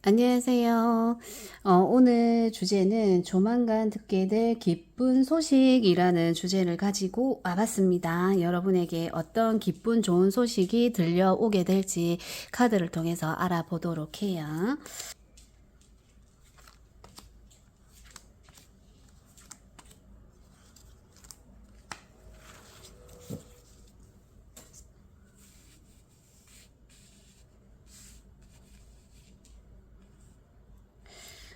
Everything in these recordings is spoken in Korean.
안녕하세요. 오늘 주제는 조만간 듣게 될 기쁜 소식이라는 주제를 가지고 와봤습니다. 여러분에게 어떤 기쁜 좋은 소식이 들려오게 될지 카드를 통해서 알아보도록 해요.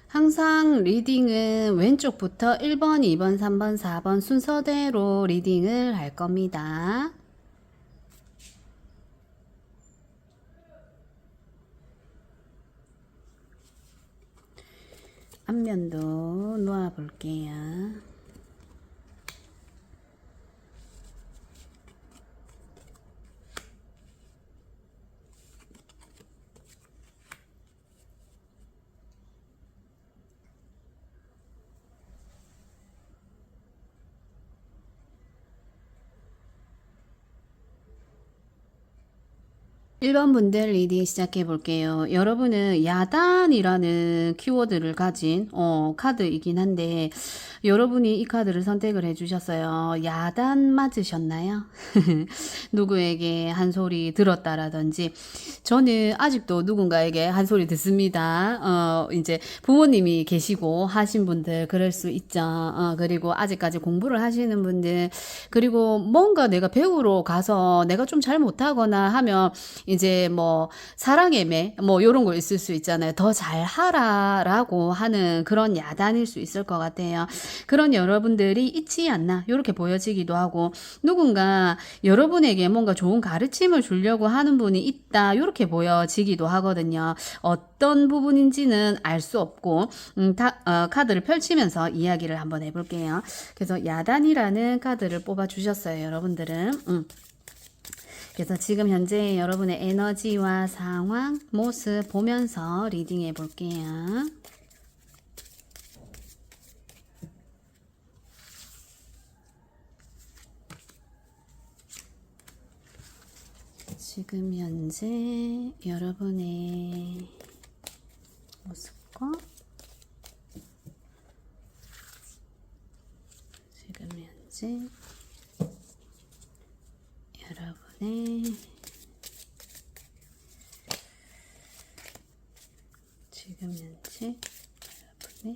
항상 리딩은 왼쪽부터 1번, 2번, 3번, 4번 순서대로 리딩을 할 겁니다. 앞면도 놓아 볼게요. 1번 분들 리딩 시작해 볼게요. 여러분은 야단이라는 키워드를 가진 카드이긴 한데 여러분이 이 카드를 선택을 해 주셨어요. 야단 맞으셨나요? 누구에게 한 소리 들었다라든지 저는 아직도 누군가에게 한 소리 듣습니다. 이제 부모님이 계시고 하신 분들 그럴 수 있죠. 그리고 아직까지 공부를 하시는 분들 그리고 뭔가 내가 배우러 가서 내가 좀 잘 못하거나 하면 이제 뭐 사랑의 매 뭐 요런 거 있을 수 있잖아요. 더 잘하라라고 하는 그런 야단일 수 있을 것 같아요. 그런 여러분들이 있지 않나 요렇게 보여지기도 하고 누군가 여러분에게 뭔가 좋은 가르침을 주려고 하는 분이 있다 요렇게 보여지기도 하거든요. 어떤 부분인지는 알 수 없고 카드를 펼치면서 이야기를 한번 해볼게요. 그래서 야단이라는 카드를 뽑아 주셨어요. 여러분들은 그래서 지금 현재 여러분의 에너지와 상황, 모습 보면서 리딩해 볼게요. 지금 현재 여러분의 모습과 지금 현재 여러분의 지금 현재 여러분의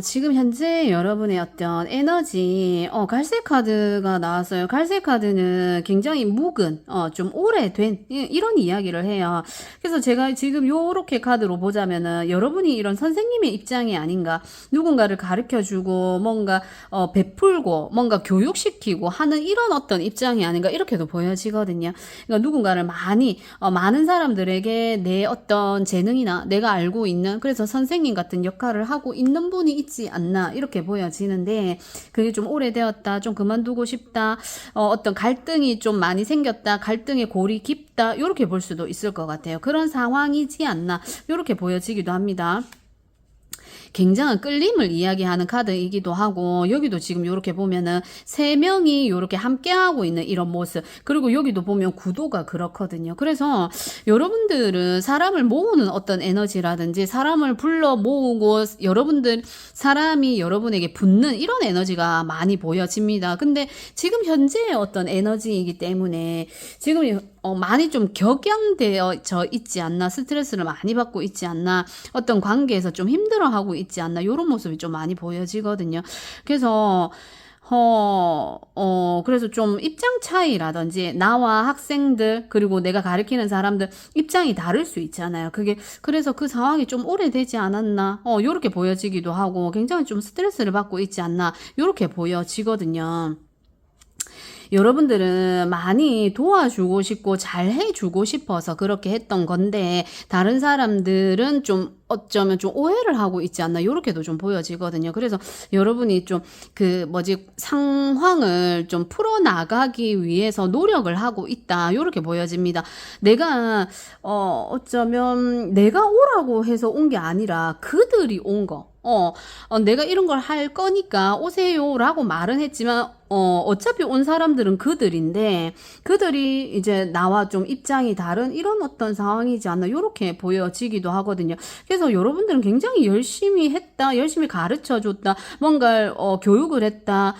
지금 현재 여러분의 어떤 에너지, 갈색 카드가 나왔어요. 갈색 카드는 굉장히 묵은, 좀 오래된, 이런 이야기를 해요. 그래서 제가 지금 요렇게 카드로 보자면은 여러분이 이런 선생님의 입장이 아닌가, 누군가를 가르쳐 주고, 뭔가, 베풀고, 뭔가 교육시키고 하는 이런 어떤 입장이 아닌가, 이렇게도 보여지거든요. 그러니까 누군가를 많은 사람들에게 내 어떤 재능이나 내가 알고 있는, 그래서 선생님 같은 역할을 하고 있는 분이 있지 않나 이렇게 보여지는데 그게 좀 오래되었다 좀 그만두고 싶다 어떤 갈등이 좀 많이 생겼다 갈등의 골이 깊다 이렇게 볼 수도 있을 것 같아요. 그런 상황이지 않나 이렇게 보여지기도 합니다. 굉장한 끌림을 이야기하는 카드이기도 하고 여기도 지금 이렇게 보면은 세 명이 이렇게 함께하고 있는 이런 모습 그리고 여기도 보면 구도가 그렇거든요. 그래서 여러분들은 사람을 모으는 어떤 에너지라든지 사람을 불러 모으고 여러분들 사람이 여러분에게 붙는 이런 에너지가 많이 보여집니다. 근데 지금 현재의 어떤 에너지이기 때문에 지금 많이 좀 격양되어 있지 않나 스트레스를 많이 받고 있지 않나 어떤 관계에서 좀 힘들어하고 있지 않나 이런 모습이 좀 많이 보여지거든요. 그래서 그래서 좀 입장 차이라든지 나와 학생들 그리고 내가 가르치는 사람들 입장이 다를 수 있잖아요. 그래서 그 상황이 좀 오래되지 않았나 요렇게 보여지기도 하고 굉장히 좀 스트레스를 받고 있지 않나 요렇게 보여지거든요. 여러분들은 많이 도와주고 싶고 잘해주고 싶어서 그렇게 했던 건데 다른 사람들은 좀 어쩌면 좀 오해를 하고 있지 않나 요렇게도 좀 보여지거든요. 그래서 여러분이 좀 그 뭐지 상황을 좀 풀어나가기 위해서 노력을 하고 있다 요렇게 보여집니다. 내가 어쩌면 내가 오라고 해서 온 게 아니라 그들이 온 거. 내가 이런 걸 할 거니까 오세요라고 말은 했지만 어차피 온 사람들은 그들인데 그들이 이제 나와 좀 입장이 다른 이런 어떤 상황이지 않나 요렇게 보여지기도 하거든요. 그래서 여러분들은 굉장히 열심히 했다, 열심히 가르쳐 줬다, 뭔가 교육을 했다.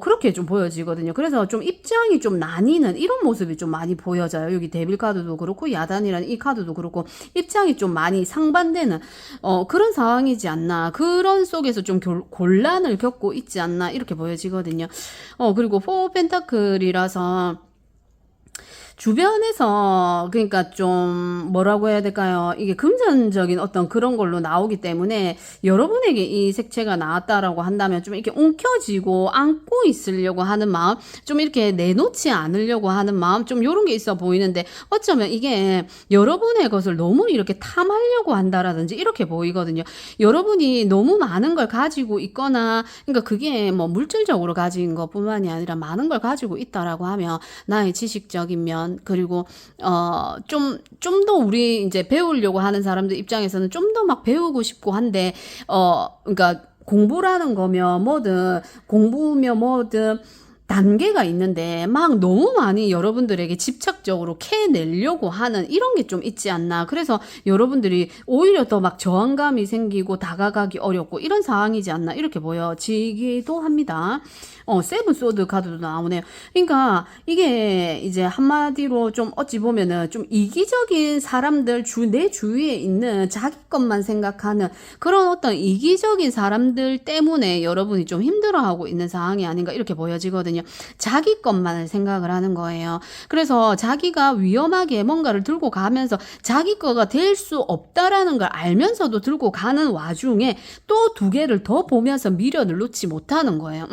그렇게 좀 보여지거든요. 그래서 좀 입장이 좀 나뉘는 이런 모습이 좀 많이 보여져요. 여기 데빌 카드도 그렇고 야단이라는 이 카드도 그렇고 입장이 좀 많이 상반되는 그런 상황이지 않나. 그런 속에서 좀 곤란을 겪고 있지 않나 이렇게 보여지거든요. 그리고 포 펜타클이라서 주변에서 그러니까 좀 뭐라고 해야 될까요? 이게 금전적인 어떤 그런 걸로 나오기 때문에 여러분에게 이 색채가 나왔다라고 한다면 좀 이렇게 움켜쥐고 안고 있으려고 하는 마음, 좀 이렇게 내놓지 않으려고 하는 마음, 좀 이런 게 있어 보이는데 어쩌면 이게 여러분의 것을 너무 이렇게 탐하려고 한다라든지 이렇게 보이거든요. 여러분이 너무 많은 걸 가지고 있거나 그러니까 그게 뭐 물질적으로 가진 것뿐만이 아니라 많은 걸 가지고 있다라고 하면 나의 지식적인 면 그리고 좀 더 우리 이제 배우려고 하는 사람들 입장에서는 좀 더 막 배우고 싶고 한데 그러니까 공부라는 거면 뭐든 공부면 뭐든 단계가 있는데 막 너무 많이 여러분들에게 집착적으로 캐내려고 하는 이런 게 좀 있지 않나. 그래서 여러분들이 오히려 더 막 저항감이 생기고 다가가기 어렵고 이런 상황이지 않나 이렇게 보여지기도 합니다. 세븐 소드 카드도 나오네요. 그러니까 이게 이제 한마디로 좀 어찌 보면은 좀 이기적인 사람들 내 주위에 있는 자기 것만 생각하는 그런 어떤 이기적인 사람들 때문에 여러분이 좀 힘들어하고 있는 상황이 아닌가 이렇게 보여지거든요. 자기 것만 생각을 하는 거예요. 그래서 자기가 위험하게 뭔가를 들고 가면서 자기 거가 될 수 없다라는 걸 알면서도 들고 가는 와중에 또 두 개를 더 보면서 미련을 놓지 못하는 거예요.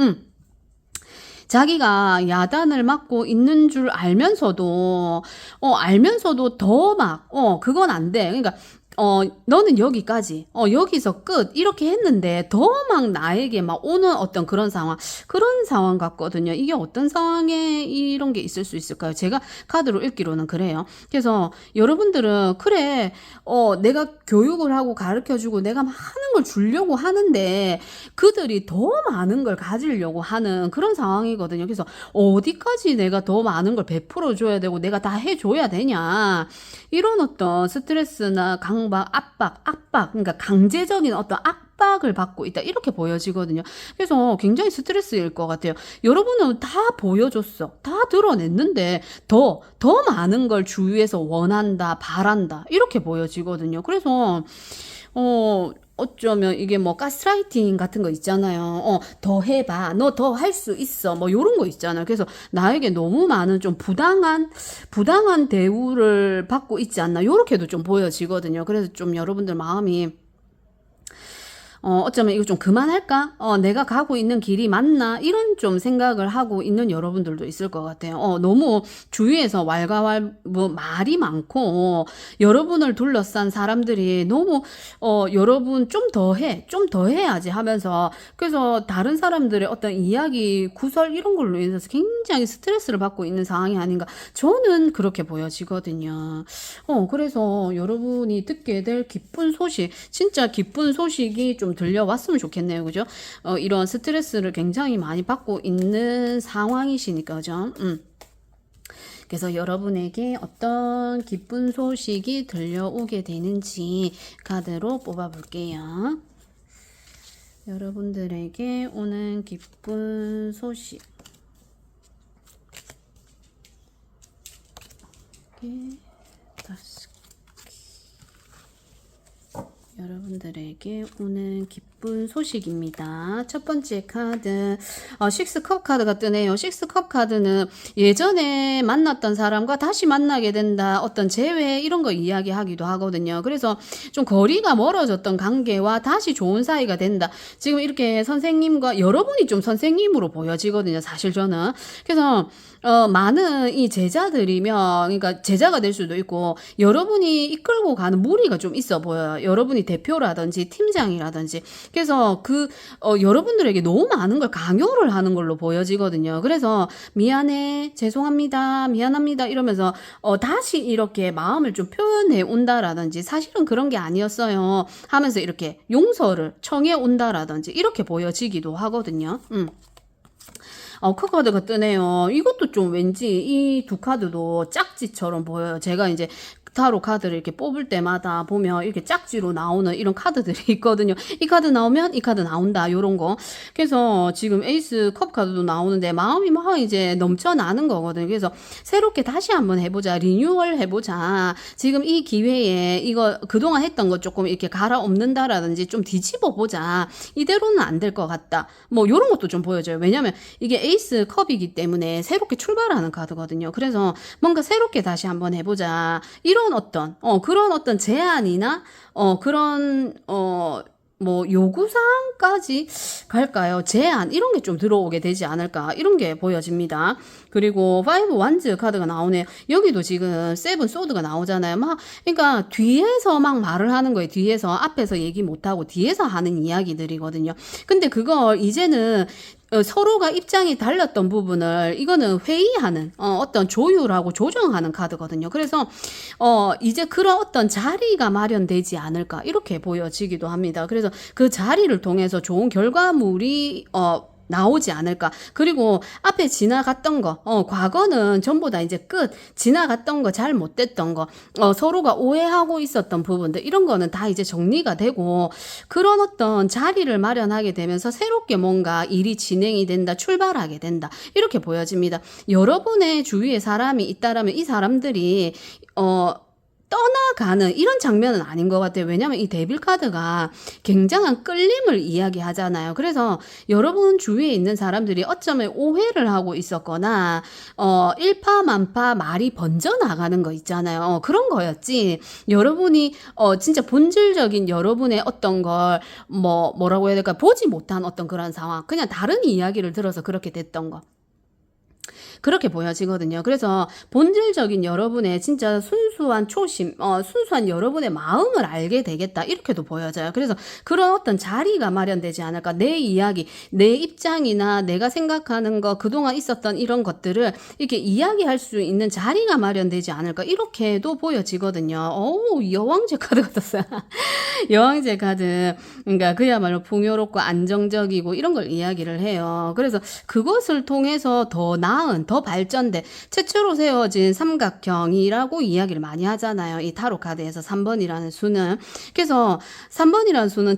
자기가 야단을 맞고 있는 줄 알면서도 더 막 그건 안 돼. 그러니까 너는 여기까지, 여기서 끝, 이렇게 했는데, 더 막 나에게 막 오는 어떤 그런 상황 같거든요. 이게 어떤 상황에 이런 게 있을 수 있을까요? 제가 카드로 읽기로는 그래요. 그래서 여러분들은, 그래, 내가 교육을 하고 가르쳐주고 내가 많은 걸 주려고 하는데, 그들이 더 많은 걸 가지려고 하는 그런 상황이거든요. 그래서 어디까지 내가 더 많은 걸 베풀어줘야 되고, 내가 다 해줘야 되냐. 이런 어떤 스트레스나 압박, 그러니까 강제적인 어떤 압박을 받고 있다. 이렇게 보여지거든요. 그래서 굉장히 스트레스일 것 같아요. 여러분은 다 보여줬어. 다 드러냈는데 더 많은 걸 주위에서 원한다, 바란다. 이렇게 보여지거든요. 그래서, 어쩌면 이게 뭐 가스라이팅 같은 거 있잖아요. 더 해봐. 너 더 할 수 있어. 뭐 요런 거 있잖아요. 그래서 나에게 너무 많은 좀 부당한 대우를 받고 있지 않나. 요렇게도 좀 보여지거든요. 그래서 좀 여러분들 마음이 어쩌면 이거 좀 그만할까? 내가 가고 있는 길이 맞나? 이런 좀 생각을 하고 있는 여러분들도 있을 것 같아요. 너무 주위에서 뭐 말이 많고, 여러분을 둘러싼 사람들이 너무, 여러분 좀 더 해야지 하면서, 그래서 다른 사람들의 어떤 이야기, 구설 이런 걸로 인해서 굉장히 스트레스를 받고 있는 상황이 아닌가. 저는 그렇게 보여지거든요. 그래서 여러분이 듣게 될 기쁜 소식, 진짜 기쁜 소식이 좀 들려왔으면 좋겠네요. 그죠? 이런 스트레스를 굉장히 많이 받고 있는 상황이시니까, 그죠? 그래서 여러분에게 어떤 기쁜 소식이 들려오게 되는지 카드로 뽑아볼게요. 여러분들에게 오는 기쁜 소식. 여러분들에게 오는 기쁜 기쁜 소식입니다. 첫 번째 카드, 식스컵 카드가 뜨네요. 식스컵 카드는 예전에 만났던 사람과 다시 만나게 된다. 어떤 재회 이런 거 이야기하기도 하거든요. 그래서 좀 거리가 멀어졌던 관계와 다시 좋은 사이가 된다. 지금 이렇게 선생님과 여러분이 좀 선생님으로 보여지거든요. 사실 저는. 그래서 많은 이 제자들이면, 그러니까 제자가 될 수도 있고, 여러분이 이끌고 가는 무리가 좀 있어 보여요. 여러분이 대표라든지 팀장이라든지. 그래서 여러분들에게 너무 많은 걸 강요를 하는 걸로 보여지거든요. 그래서 미안해, 죄송합니다, 미안합니다 이러면서 다시 이렇게 마음을 좀 표현해 온다라든지, 사실은 그런 게 아니었어요 하면서 이렇게 용서를 청해 온다라든지 이렇게 보여지기도 하거든요. 그 카드가 뜨네요. 이것도 좀 왠지 이 두 카드도 짝지처럼 보여요. 제가 이제 타로 카드를 이렇게 뽑을 때마다 보면 이렇게 짝지로 나오는 이런 카드들이 있거든요. 이 카드 나오면 이 카드 나온다, 요런 거. 그래서 지금 에이스 컵 카드도 나오는데 마음이 막 이제 넘쳐나는 거거든요. 그래서 새롭게 다시 한번 해보자, 리뉴얼 해보자. 지금 이 기회에 이거 그동안 했던 거 조금 이렇게 갈아엎는다라든지 좀 뒤집어 보자. 이대로는 안 될 것 같다. 뭐 요런 것도 좀 보여줘요. 왜냐면 이게 에이스 컵이기 때문에 새롭게 출발하는 카드거든요. 그래서 뭔가 새롭게 다시 한번 해보자. 이런 그런 어떤 제안이나, 뭐 요구사항까지 갈까요? 제안 이런 게 좀 들어오게 되지 않을까, 이런 게 보여집니다. 그리고 5 완즈 카드가 나오네요. 여기도 지금 7 소드가 나오잖아요. 그러니까 뒤에서 막 말을 하는 거예요. 뒤에서, 앞에서 얘기 못하고 뒤에서 하는 이야기들이거든요. 근데 그걸 이제는 서로가 입장이 달랐던 부분을, 이거는 회의하는, 어떤 조율하고 조정하는 카드거든요. 그래서 이제 그런 어떤 자리가 마련되지 않을까, 이렇게 보여지기도 합니다. 그래서 그 자리를 통해서 좋은 결과물이 나오지 않을까. 그리고 앞에 지나갔던 거, 과거는 전부 다 이제 끝, 지나갔던 거, 잘 못됐던 거, 서로가 오해하고 있었던 부분들, 이런 거는 다 이제 정리가 되고, 그런 어떤 자리를 마련하게 되면서 새롭게 뭔가 일이 진행이 된다, 출발하게 된다, 이렇게 보여집니다. 여러분의 주위에 사람이 있다라면 이 사람들이 떠나가는 이런 장면은 아닌 것 같아요. 왜냐면 이 데빌 카드가 굉장한 끌림을 이야기하잖아요. 그래서 여러분 주위에 있는 사람들이 어쩌면 오해를 하고 있었거나 일파만파 말이 번져나가는 거 있잖아요. 그런 거였지, 여러분이 진짜 본질적인 여러분의 어떤 걸 뭐라고 해야 될까, 보지 못한 어떤 그런 상황, 그냥 다른 이야기를 들어서 그렇게 됐던 거, 그렇게 보여지거든요. 그래서 본질적인 여러분의 진짜 순수한 초심, 순수한 여러분의 마음을 알게 되겠다, 이렇게도 보여져요. 그래서 그런 어떤 자리가 마련되지 않을까, 내 이야기, 내 입장이나 내가 생각하는 거, 그동안 있었던 이런 것들을 이렇게 이야기할 수 있는 자리가 마련되지 않을까, 이렇게도 보여지거든요. 여왕제 카드가 떴어요. 여왕제 카드, 그러니까 그야말로 풍요롭고 안정적이고 이런 걸 이야기를 해요. 그래서 그것을 통해서 더 나은, 더 발전된, 최초로 세워진 삼각형이라고 이야기를 많이 하잖아요. 이 타로 카드에서 3번이라는 수는. 그래서 3번이라는 수는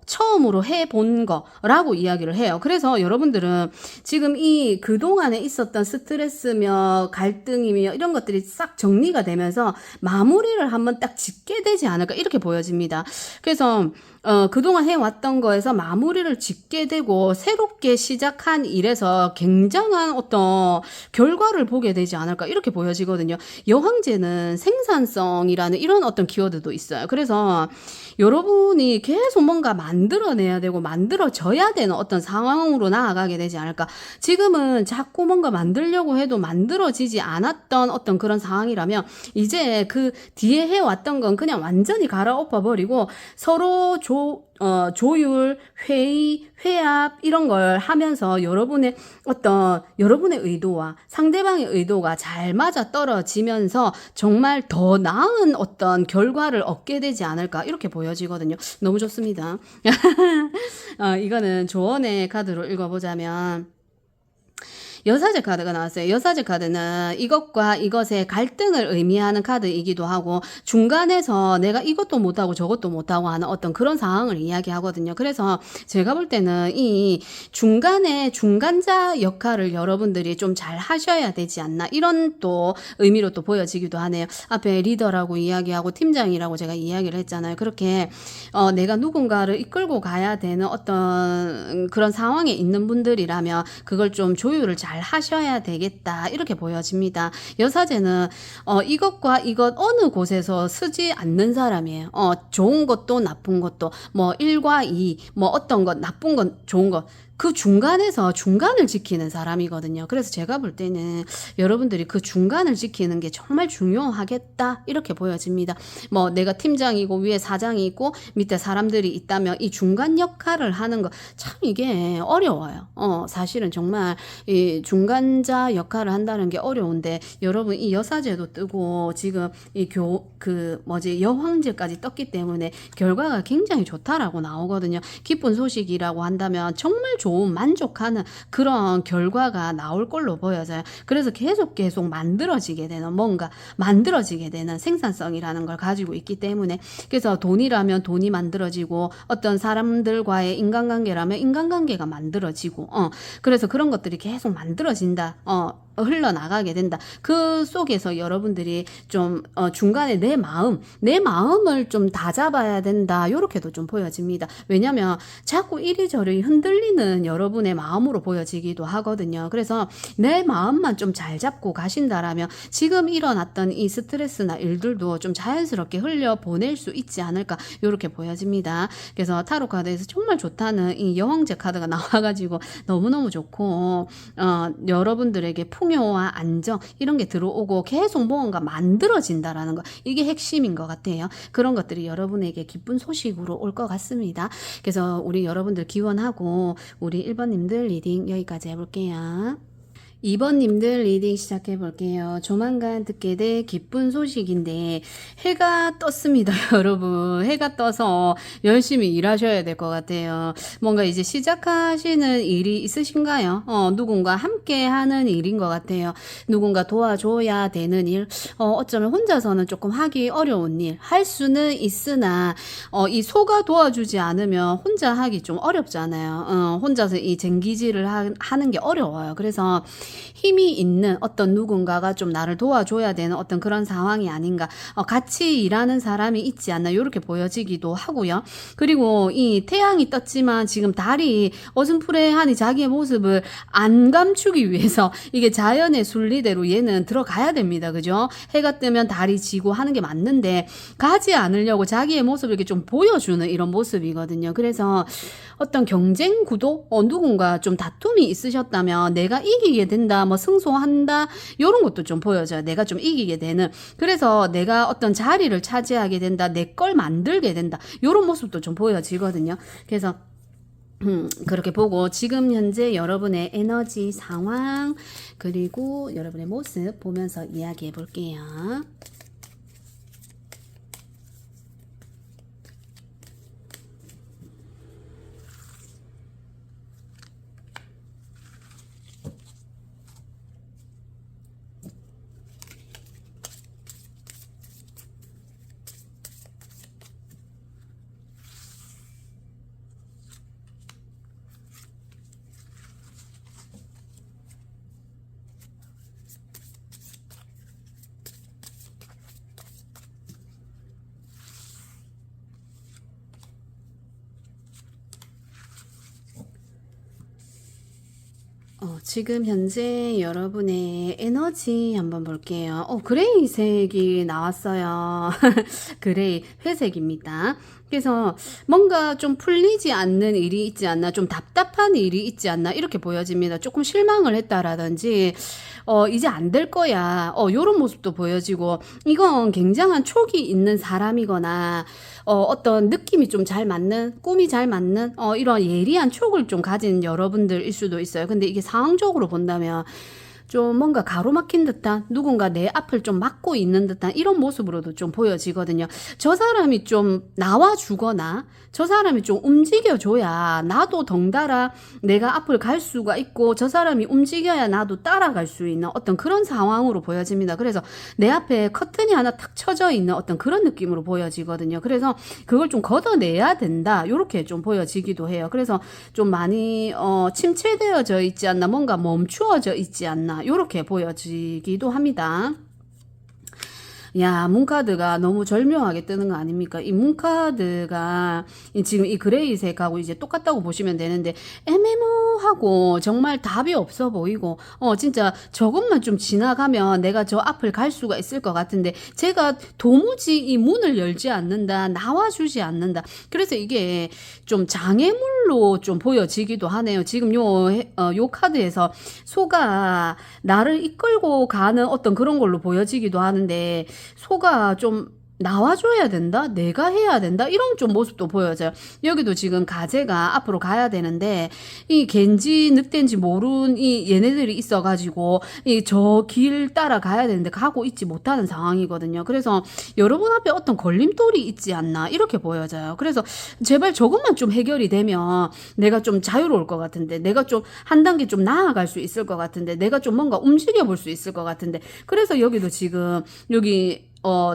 처음으로 해본 거라고 이야기를 해요. 그래서 여러분들은 지금 이 그동안에 있었던 스트레스며 갈등이며 이런 것들이 싹 정리가 되면서 마무리를 한번 딱 짓게 되지 않을까, 이렇게 보여집니다. 그래서 그동안 해왔던 거에서 마무리를 짓게 되고 새롭게 시작한 일에서 굉장한 어떤 결과를 보게 되지 않을까, 이렇게 보여지거든요. 여왕제는 생산성이라는 이런 어떤 키워드도 있어요. 그래서 여러분이 계속 뭔가 만들어내야 되고 만들어져야 되는 어떤 상황으로 나아가게 되지 않을까. 지금은 자꾸 뭔가 만들려고 해도 만들어지지 않았던 어떤 그런 상황이라면 이제 그 뒤에 해왔던 건 그냥 완전히 갈아엎어 버리고 서로 조율, 회의, 회합 이런 걸 하면서 여러분의 의도와 상대방의 의도가 잘 맞아 떨어지면서 정말 더 나은 어떤 결과를 얻게 되지 않을까, 이렇게 보여지거든요. 너무 좋습니다. 이거는 조언의 카드로 읽어보자면, 여사제 카드가 나왔어요. 여사제 카드는 이것과 이것의 갈등을 의미하는 카드이기도 하고 중간에서 내가 이것도 못하고 저것도 못하고 하는 어떤 그런 상황을 이야기하거든요. 그래서 제가 볼 때는 이 중간에 중간자 역할을 여러분들이 좀 잘 하셔야 되지 않나 이런 또 의미로 또 보여지기도 하네요. 앞에 리더라고 이야기하고 팀장이라고 제가 이야기를 했잖아요. 그렇게 내가 누군가를 이끌고 가야 되는 어떤 그런 상황에 있는 분들이라면 그걸 좀 조율을 잘 하셔야 되겠다 이렇게 보여집니다. 여사제는 이것과 이것 어느 곳에서 쓰지 않는 사람이에요. 좋은 것도 나쁜 것도 뭐 1과 2, 뭐 어떤 것 나쁜 것 좋은 것 그 중간에서 중간을 지키는 사람이거든요. 그래서 제가 볼 때는 여러분들이 그 중간을 지키는 게 정말 중요하겠다 이렇게 보여집니다. 뭐 내가 팀장이고 위에 사장이 있고 밑에 사람들이 있다면 이 중간 역할을 하는 거 참 이게 어려워요. 사실은 정말 이 중간자 역할을 한다는 게 어려운데 여러분 이 여사제도 뜨고 지금 이 여황제까지 떴기 때문에 결과가 굉장히 좋다라고 나오거든요. 기쁜 소식이라고 한다면 정말 좋은 만족하는 그런 결과가 나올 걸로 보여져요. 그래서 계속 만들어지게 되는 뭔가 만들어지게 되는 생산성이라는 걸 가지고 있기 때문에 그래서 돈이라면 돈이 만들어지고 어떤 사람들과의 인간관계라면 인간관계가 만들어지고 그래서 그런 것들이 계속 만들어진다. 흘러나가게 된다. 그 속에서 여러분들이 좀 중간에 내 마음을 좀 다잡아야 된다. 요렇게도 좀 보여집니다. 왜냐면 자꾸 이리저리 흔들리는 여러분의 마음으로 보여지기도 하거든요. 그래서 내 마음만 좀 잘 잡고 가신다라면 지금 일어났던 이 스트레스나 일들도 좀 자연스럽게 흘려보낼 수 있지 않을까 요렇게 보여집니다. 그래서 타로 카드에서 정말 좋다는 이 여왕제 카드가 나와가지고 너무너무 좋고 여러분들에게 풍요와 안정 이런 게 들어오고 계속 뭔가 만들어진다라는 거 이게 핵심인 것 같아요. 그런 것들이 여러분에게 기쁜 소식으로 올 것 같습니다. 그래서 우리 여러분들 기원하고 우리 1번님들 리딩 여기까지 해볼게요. 2번님들 리딩 시작해 볼게요. 조만간 듣게 될 기쁜 소식인데 해가 떴습니다. 여러분 해가 떠서 열심히 일하셔야 될 것 같아요. 뭔가 이제 시작하시는 일이 있으신가요? 누군가 함께 하는 일인 것 같아요. 누군가 도와줘야 되는 일, 어쩌면 혼자서는 조금 하기 어려운 일 할 수는 있으나 이 소가 도와주지 않으면 혼자 하기 좀 어렵잖아요. 혼자서 이 쟁기질을 하는 게 어려워요. 그래서 힘이 있는 어떤 누군가가 좀 나를 도와줘야 되는 어떤 그런 상황이 아닌가. 같이 일하는 사람이 있지 않나 이렇게 보여지기도 하고요. 그리고 이 태양이 떴지만 지금 달이 어슴푸레하니 자기의 모습을 안 감추기 위해서 이게 자연의 순리대로 얘는 들어가야 됩니다. 그죠? 해가 뜨면 달이 지고 하는 게 맞는데 가지 않으려고 자기의 모습을 이렇게 좀 보여주는 이런 모습이거든요. 그래서 어떤 경쟁 구도, 누군가 좀 다툼이 있으셨다면 내가 이기게 된다, 뭐 승소한다, 이런 것도 좀 보여져요. 내가 좀 이기게 되는. 그래서 내가 어떤 자리를 차지하게 된다, 내 걸 만들게 된다, 이런 모습도 좀 보여지거든요. 그래서 그렇게 보고 지금 현재 여러분의 에너지 상황 그리고 여러분의 모습 보면서 이야기해 볼게요. 지금 현재 여러분의 에너지 한번 볼게요. 그레이색이 나왔어요. 그레이, 회색입니다. 그래서 뭔가 좀 풀리지 않는 일이 있지 않나, 좀 답답한 일이 있지 않나, 이렇게 보여집니다. 조금 실망을 했다라든지, 이제 안 될 거야. 요런 모습도 보여지고, 이건 굉장한 촉이 있는 사람이거나, 어떤 느낌이 좀 잘 맞는, 꿈이 잘 맞는, 이런 예리한 촉을 좀 가진 여러분들일 수도 있어요. 근데 이게 상황적으로 본다면, 좀 뭔가 가로막힌 듯한, 누군가 내 앞을 좀 막고 있는 듯한 이런 모습으로도 좀 보여지거든요. 저 사람이 좀 나와주거나 저 사람이 좀 움직여줘야 나도 덩달아 내가 앞을 갈 수가 있고, 저 사람이 움직여야 나도 따라갈 수 있는 어떤 그런 상황으로 보여집니다. 그래서 내 앞에 커튼이 하나 탁 쳐져 있는 어떤 그런 느낌으로 보여지거든요. 그래서 그걸 좀 걷어내야 된다, 이렇게 좀 보여지기도 해요. 그래서 좀 많이 침체되어져 있지 않나, 뭔가 멈추어져 있지 않나, 이렇게 보여지기도 합니다. 야, 문카드가 너무 절묘하게 뜨는 거 아닙니까? 이 문카드가 지금 이 그레이색하고 이제 똑같다고 보시면 되는데, 애매모하고 정말 답이 없어 보이고, 진짜 저것만 좀 지나가면 내가 저 앞을 갈 수가 있을 것 같은데, 제가 도무지 이 문을 열지 않는다, 나와주지 않는다. 그래서 이게 좀 장애물로 좀 보여지기도 하네요. 지금 요 카드에서 소가 나를 이끌고 가는 어떤 그런 걸로 보여지기도 하는데, 소가 좀 나와줘야 된다, 내가 해야 된다, 이런 좀 모습도 보여져요. 여기도 지금 가재가 앞으로 가야 되는데, 이 갠지 늑대인지 모르는 이 얘네들이 있어가지고 이 저 길 따라 가야 되는데 가고 있지 못하는 상황이거든요. 그래서 여러분 앞에 어떤 걸림돌이 있지 않나, 이렇게 보여져요. 그래서 제발 저것만 좀 해결이 되면 내가 좀 자유로울 것 같은데, 내가 좀 한 단계 좀 나아갈 수 있을 것 같은데, 내가 좀 뭔가 움직여 볼 수 있을 것 같은데. 그래서 여기도 지금 여기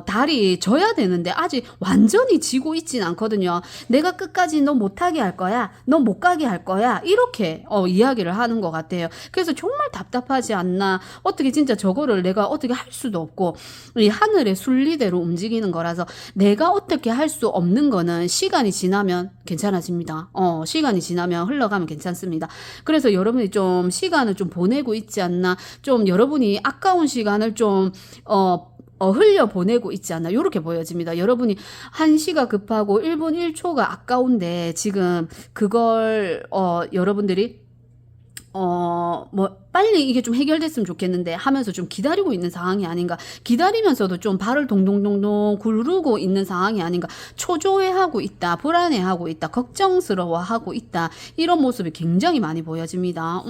달이 져야 되는데 아직 완전히 지고 있진 않거든요. 내가 끝까지 너 못하게 할 거야, 너 못 가게 할 거야, 이렇게 이야기를 하는 것 같아요. 그래서 정말 답답하지 않나. 어떻게 진짜 저거를 내가 어떻게 할 수도 없고, 이 하늘의 순리대로 움직이는 거라서 내가 어떻게 할 수 없는 거는 시간이 지나면 괜찮아집니다. 시간이 지나면 흘러가면 괜찮습니다. 그래서 여러분이 좀 시간을 좀 보내고 있지 않나, 좀 여러분이 아까운 시간을 좀 흘려 보내고 있지 않나, 이렇게 보여집니다. 여러분이 1시가 급하고 1분 1초가 아까운데 지금 그걸 여러분들이 빨리 이게 좀 해결됐으면 좋겠는데 하면서 좀 기다리고 있는 상황이 아닌가, 기다리면서도 좀 발을 동동동동 구르고 있는 상황이 아닌가, 초조해하고 있다, 불안해하고 있다, 걱정스러워하고 있다, 이런 모습이 굉장히 많이 보여집니다.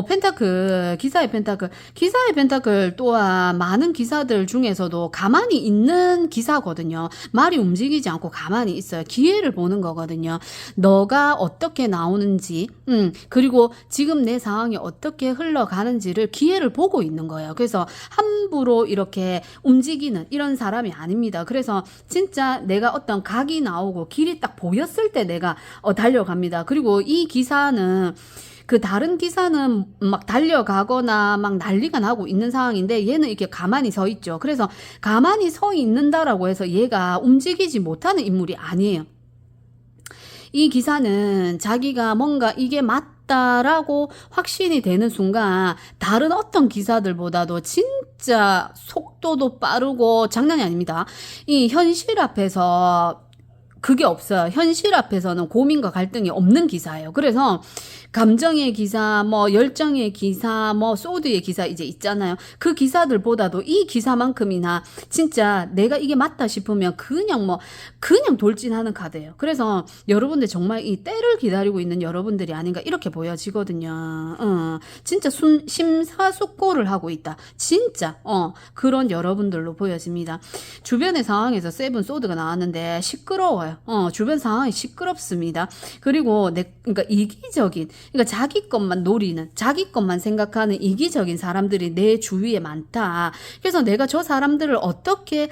펜타클, 기사의 펜타클 또한 많은 기사들 중에서도 가만히 있는 기사거든요. 말이 움직이지 않고 가만히 있어요. 기회를 보는 거거든요. 너가 어떻게 나오는지, 그리고 지금 내 상황이 어떻게 흘러가는지를 기회를 보고 있는 거예요. 그래서 함부로 이렇게 움직이는 이런 사람이 아닙니다. 그래서 진짜 내가 어떤 각이 나오고 길이 딱 보였을 때 내가 달려갑니다. 그리고 이 기사는, 그 다른 기사는 막 달려가거나 막 난리가 나고 있는 상황인데, 얘는 이렇게 가만히 서 있죠. 그래서 가만히 서 있는다라고 해서 얘가 움직이지 못하는 인물이 아니에요. 이 기사는 자기가 뭔가 이게 맞다라고 확신이 되는 순간 다른 어떤 기사들보다도 진짜 속도도 빠르고 장난이 아닙니다. 이 현실 앞에서 그게 없어요. 현실 앞에서는 고민과 갈등이 없는 기사예요. 그래서 감정의 기사, 열정의 기사, 소드의 기사 이제 있잖아요. 그 기사들보다도 이 기사만큼이나 진짜 내가 이게 맞다 싶으면 그냥 돌진하는 카드예요. 그래서 여러분들 정말 이 때를 기다리고 있는 여러분들이 아닌가, 이렇게 보여지거든요. 진짜 심사숙고를 하고 있다. 진짜 그런 여러분들로 보여집니다. 주변의 상황에서 세븐 소드가 나왔는데 시끄러워요. 주변 상황이 시끄럽습니다. 그리고 그러니까 이기적인, 그러니까 자기 것만 노리는, 자기 것만 생각하는 이기적인 사람들이 내 주위에 많다. 그래서 내가 저 사람들을 어떻게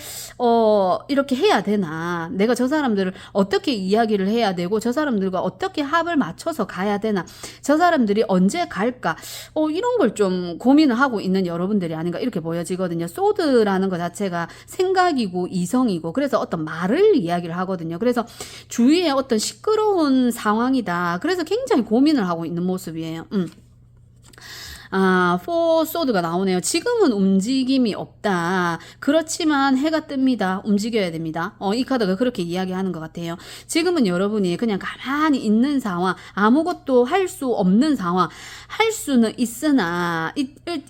이렇게 해야 되나, 내가 저 사람들을 어떻게 이야기를 해야 되고, 저 사람들과 어떻게 합을 맞춰서 가야 되나, 저 사람들이 언제 갈까, 이런 걸 좀 고민을 하고 있는 여러분들이 아닌가, 이렇게 보여지거든요. 소드라는 것 자체가 생각이고 이성이고, 그래서 어떤 말을 이야기를 하거든요. 그래서 주위에 어떤 시끄러운 상황이다. 그래서 굉장히 고민을 하고 있는 모습이에요. 포 소드가 나오네요. 지금은 움직임이 없다. 그렇지만 해가 뜹니다. 움직여야 됩니다. 이 카드가 그렇게 이야기하는 것 같아요. 지금은 여러분이 그냥 가만히 있는 상황, 아무것도 할 수 없는 상황, 할 수는 있으나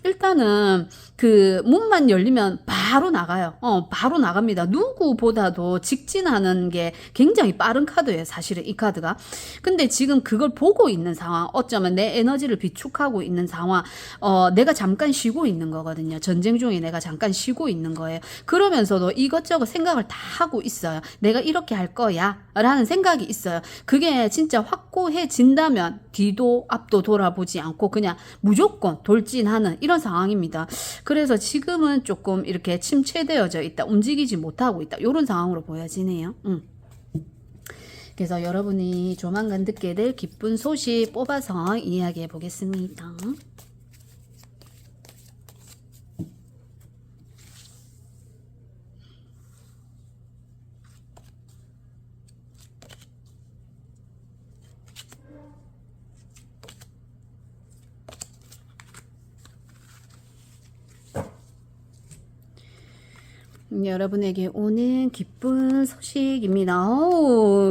일단은 그 문만 열리면 바로 나가요. 바로 나갑니다. 누구보다도 직진하는 게 굉장히 빠른 카드예요. 사실은 이 카드가. 근데 지금 그걸 보고 있는 상황, 어쩌면 내 에너지를 비축하고 있는 상황, 내가 잠깐 쉬고 있는 거거든요. 전쟁 중에 내가 잠깐 쉬고 있는 거예요. 그러면서도 이것저것 생각을 다 하고 있어요. 내가 이렇게 할 거야 라는 생각이 있어요. 그게 진짜 확고해진다면 뒤도 앞도 돌아보지 않고 그냥 무조건 돌진하는 이런 상황입니다. 그래서 지금은 조금 이렇게 침체되어져 있다. 움직이지 못하고 있다. 이런 상황으로 보여지네요. 그래서 여러분이 조만간 듣게 될 기쁜 소식 뽑아서 이야기해 보겠습니다. 여러분에게 오는 기쁜 소식입니다.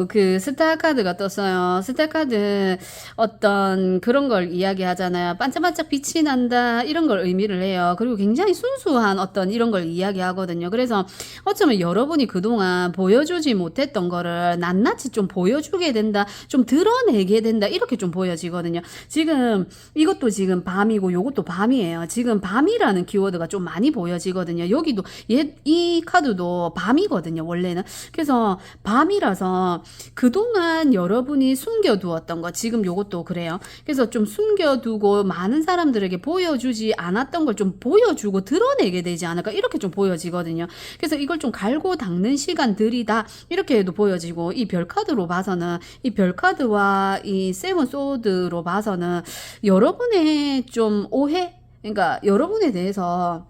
그 스타 카드가 떴어요. 스타 카드 어떤 그런 걸 이야기하잖아요. 반짝반짝 빛이 난다 이런 걸 의미를 해요. 그리고 굉장히 순수한 어떤 이런 걸 이야기하거든요. 그래서 어쩌면 여러분이 그동안 보여주지 못했던 거를 낱낱이 좀 보여주게 된다, 좀 드러내게 된다 이렇게 좀 보여지거든요. 지금 이것도 지금 밤이고 요것도 밤이에요. 지금 밤이라는 키워드가 좀 많이 보여지거든요. 여기도 이 카드도 밤이거든요, 원래는. 그래서 밤이라서 그동안 여러분이 숨겨두었던 거, 지금 요것도 그래요. 그래서 좀 숨겨두고 많은 사람들에게 보여주지 않았던 걸 좀 보여주고 드러내게 되지 않을까, 이렇게 좀 보여지거든요. 그래서 이걸 좀 갈고 닦는 시간들이다, 이렇게 해도 보여지고, 이 별카드로 봐서는, 이 별카드와 이 세븐 소드로 봐서는 여러분의 좀 오해, 그러니까 여러분에 대해서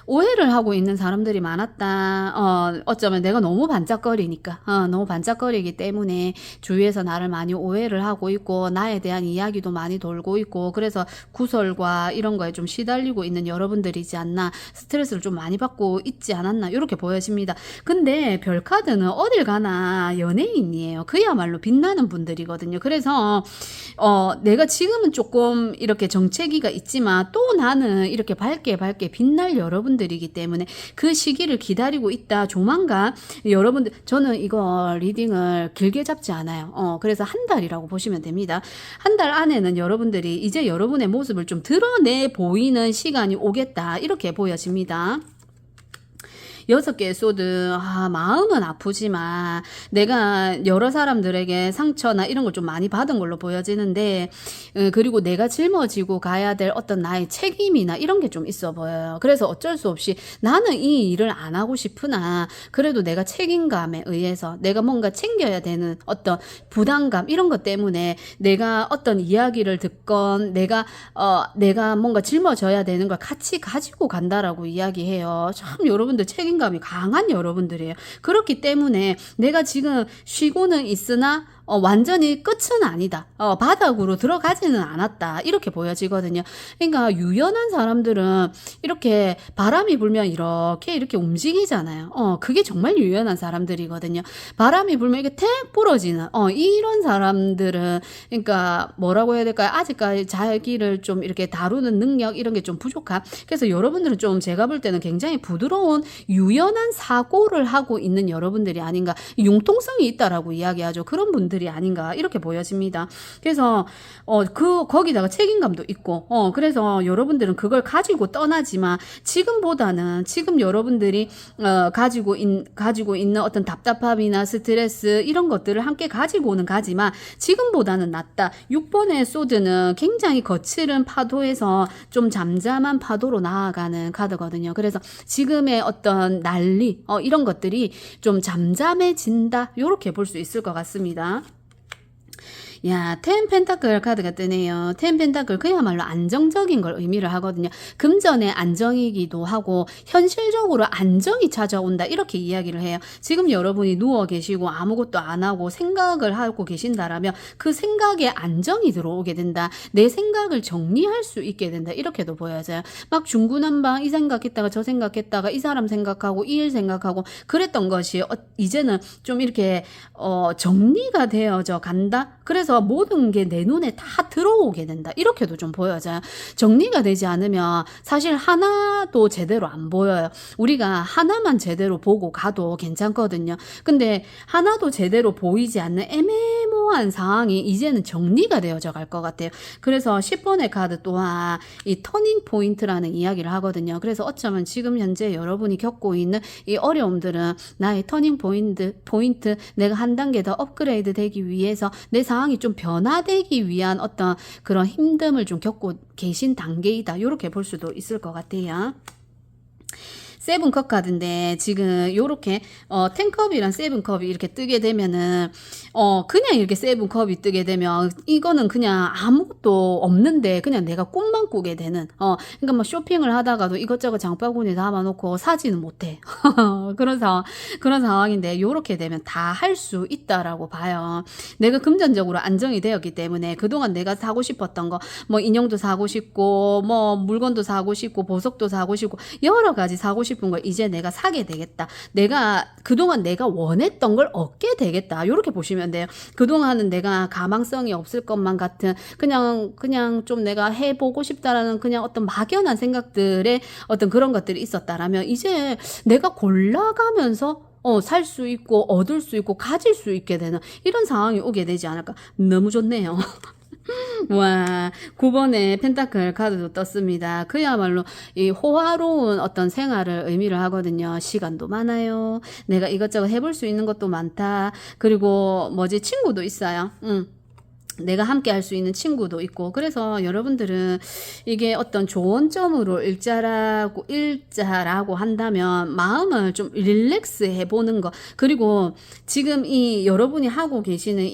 오해를 하고 있는 사람들이 많았다. 어쩌면 내가 너무 반짝거리니까, 너무 반짝거리기 때문에 주위에서 나를 많이 오해를 하고 있고, 나에 대한 이야기도 많이 돌고 있고, 그래서 구설과 이런 거에 좀 시달리고 있는 여러분들이지 않나, 스트레스를 좀 많이 받고 있지 않았나, 이렇게 보여집니다. 근데 별카드는 어딜 가나 연예인이에요. 그야말로 빛나는 분들이거든요. 그래서, 내가 지금은 조금 이렇게 정체기가 있지만, 또 나는 이렇게 밝게 빛날 여러분들 이기 때문에 그 시기를 기다리고 있다. 조만간 여러분들, 저는 이거 리딩을 길게 잡지 않아요. 그래서 한 달이라고 보시면 됩니다. 한 달 안에는 여러분들이 이제 여러분의 모습을 좀 드러내 보이는 시간이 오겠다. 이렇게 보여집니다. 6개의 소드, 마음은 아프지만 내가 여러 사람들에게 상처나 이런 걸 좀 많이 받은 걸로 보여지는데, 그리고 내가 짊어지고 가야 될 어떤 나의 책임이나 이런 게 좀 있어 보여요. 그래서 어쩔 수 없이 나는 이 일을 안 하고 싶으나 그래도 내가 책임감에 의해서 내가 뭔가 챙겨야 되는 어떤 부담감 이런 것 때문에 내가 어떤 이야기를 듣건 내가 뭔가 짊어져야 되는 걸 같이 가지고 간다라고 이야기해요. 참 여러분들 책임감이 강한 여러분들이에요. 그렇기 때문에 내가 지금 쉬고는 있으나 완전히 끝은 아니다. 바닥으로 들어가지는 않았다. 이렇게 보여지거든요. 그러니까 유연한 사람들은 이렇게 바람이 불면 이렇게 움직이잖아요. 그게 정말 유연한 사람들이거든요. 바람이 불면 이게 택 부러지는 이런 사람들은, 그러니까 뭐라고 해야 될까요? 아직까지 자기를 좀 이렇게 다루는 능력 이런 게 좀 부족한. 그래서 여러분들은 좀 제가 볼 때는 굉장히 부드러운 유연한 사고를 하고 있는 여러분들이 아닌가. 융통성이 있다라고 이야기하죠. 그런 분들이 아닌가 이렇게 보여집니다. 그래서 거기다가 책임감도 있고, 그래서 여러분들은 그걸 가지고 떠나지만 지금보다는 지금 여러분들이 가지고 있는 어떤 답답함이나 스트레스 이런 것들을 함께 가지고 오는 가지만 지금보다는 낫다. 6번의 소드는 굉장히 거칠은 파도에서 좀 잠잠한 파도로 나아가는 카드거든요. 그래서 지금의 어떤 난리 이런 것들이 좀 잠잠해진다, 이렇게 볼 수 있을 것 같습니다. 야, 텐 펜타클 카드가 뜨네요. 텐 펜타클 그야말로 안정적인 걸 의미를 하거든요. 금전의 안정이기도 하고 현실적으로 안정이 찾아온다, 이렇게 이야기를 해요. 지금 여러분이 누워 계시고 아무것도 안 하고 생각을 하고 계신다라면 그 생각에 안정이 들어오게 된다. 내 생각을 정리할 수 있게 된다, 이렇게도 보여져요. 막 중구난방 이 생각했다가 저 생각했다가 이 사람 생각하고 이 일 생각하고 그랬던 것이 이제는 좀 이렇게 정리가 되어져 간다. 그래서 그래서 모든 게 내 눈에 다 들어오게 된다. 이렇게도 좀 보여져요. 정리가 되지 않으면 사실 하나도 제대로 안 보여요. 우리가 하나만 제대로 보고 가도 괜찮거든요. 근데 하나도 제대로 보이지 않는 애매모호한 상황이 이제는 정리가 되어져 갈 것 같아요. 그래서 10번의 카드 또한 이 터닝 포인트라는 이야기를 하거든요. 그래서 어쩌면 지금 현재 여러분이 겪고 있는 이 어려움들은 나의 터닝 포인트, 내가 한 단계 더 업그레이드 되기 위해서 내 상황이 좀 변화되기 위한 어떤 그런 힘듦을 좀 겪고 계신 단계이다. 이렇게 볼 수도 있을 것 같아요. 세븐컵 카드인데 지금 요렇게 텐컵이랑 세븐컵이 이렇게 뜨게 되면은 그냥 이렇게 세븐컵이 뜨게 되면 이거는 그냥 아무것도 없는데 그냥 내가 꿈만 꾸게 되는 그러니까 뭐 쇼핑을 하다가도 이것저것 장바구니에 담아놓고 사지는 못해. 그런 상황인데 요렇게 되면 다 할 수 있다라고 봐요. 내가 금전적으로 안정이 되었기 때문에 그동안 내가 사고 싶었던 거 뭐 인형도 사고 싶고 뭐 물건도 사고 싶고 보석도 사고 싶고 여러 가지 사고 싶은 걸 이제 내가 사게 되겠다. 그동안 내가 원했던 걸 얻게 되겠다. 이렇게 보시면 돼요. 그동안은 내가 가망성이 없을 것만 같은 그냥 좀 내가 해보고 싶다라는 그냥 어떤 막연한 생각들의 어떤 그런 것들이 있었다라면 이제 내가 골라가면서 살 수 있고 얻을 수 있고 가질 수 있게 되는 이런 상황이 오게 되지 않을까. 너무 좋네요. 와, 9번에 펜타클 카드도 떴습니다. 그야말로 이 호화로운 어떤 생활을 의미를 하거든요. 시간도 많아요. 내가 이것저것 해볼 수 있는 것도 많다. 그리고 친구도 있어요. 내가 함께 할 수 있는 친구도 있고 그래서 여러분들은 이게 어떤 조언점으로 일자라고 한다면 마음을 좀 릴렉스 해보는 거 그리고 지금 이 여러분이 하고 계시는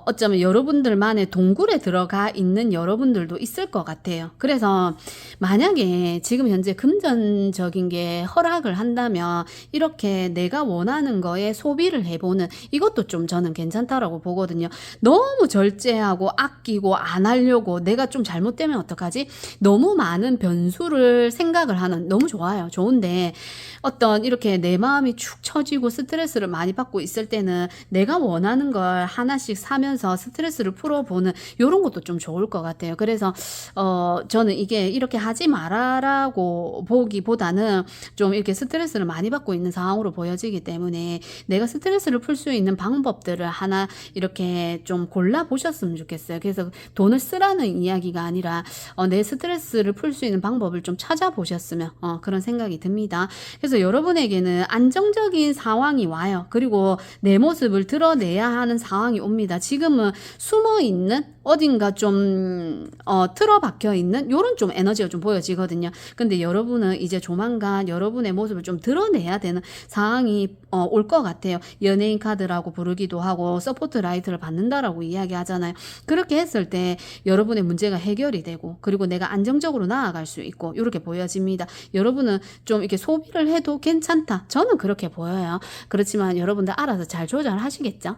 어쩌면 여러분들만의 동굴에 들어가 있는 여러분들도 있을 것 같아요. 그래서 만약에 지금 현재 금전적인 게 허락을 한다면 이렇게 내가 원하는 거에 소비를 해보는 이것도 좀 저는 괜찮다라고 보거든요. 너무 절제하고 아끼고 안 하려고 내가 좀 잘못되면 어떡하지? 너무 많은 변수를 생각을 하는 너무 좋아요. 좋은데 어떤 이렇게 내 마음이 축 처지고 스트레스를 많이 받고 있을 때는 내가 원하는 걸 하나씩 사면서 스트레스를 풀어보는 이런 것도 좀 좋을 것 같아요. 그래서 저는 이게 이렇게 하지 말아라고 보기보다는 좀 이렇게 스트레스를 많이 받고 있는 상황으로 보여지기 때문에 내가 스트레스를 풀 수 있는 방법들을 하나 이렇게 좀 골라보셨으면 좋겠어요. 그래서 돈을 쓰라는 이야기가 아니라 내 스트레스를 풀 수 있는 방법을 좀 찾아보셨으면 그런 생각이 듭니다. 그래서 여러분에게는 안정적인 상황이 와요. 그리고 내 모습을 드러내야 하는 상황이 옵니다. 지금은 숨어있는 어딘가 좀 틀어박혀 있는 요런 좀 에너지가 좀 보여지거든요. 근데 여러분은 이제 조만간 여러분의 모습을 좀 드러내야 되는 상황이 올 것 같아요. 연예인 카드라고 부르기도 하고 서포트 라이트를 받는다라고 이야기하잖아요. 그렇게 했을 때 여러분의 문제가 해결이 되고 그리고 내가 안정적으로 나아갈 수 있고 이렇게 보여집니다. 여러분은 좀 이렇게 소비를 해도 괜찮다. 저는 그렇게 보여요. 그렇지만 여러분들 알아서 잘 조절하시겠죠?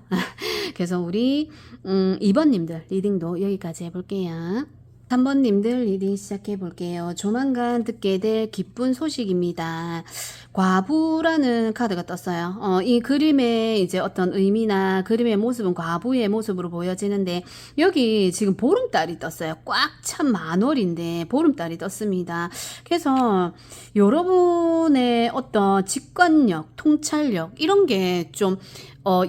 그래서 우리 2번님들 리딩도 여기까지 해볼게요. 3번님들 리딩 시작해 볼게요. 조만간 듣게 될 기쁜 소식입니다. 과부라는 카드가 떴어요. 이 그림의 이제 어떤 의미나 그림의 모습은 과부의 모습으로 보여지는데 여기 지금 보름달이 떴어요. 꽉 찬 만월인데 보름달이 떴습니다. 그래서 여러분의 어떤 직관력, 통찰력 이런 게 좀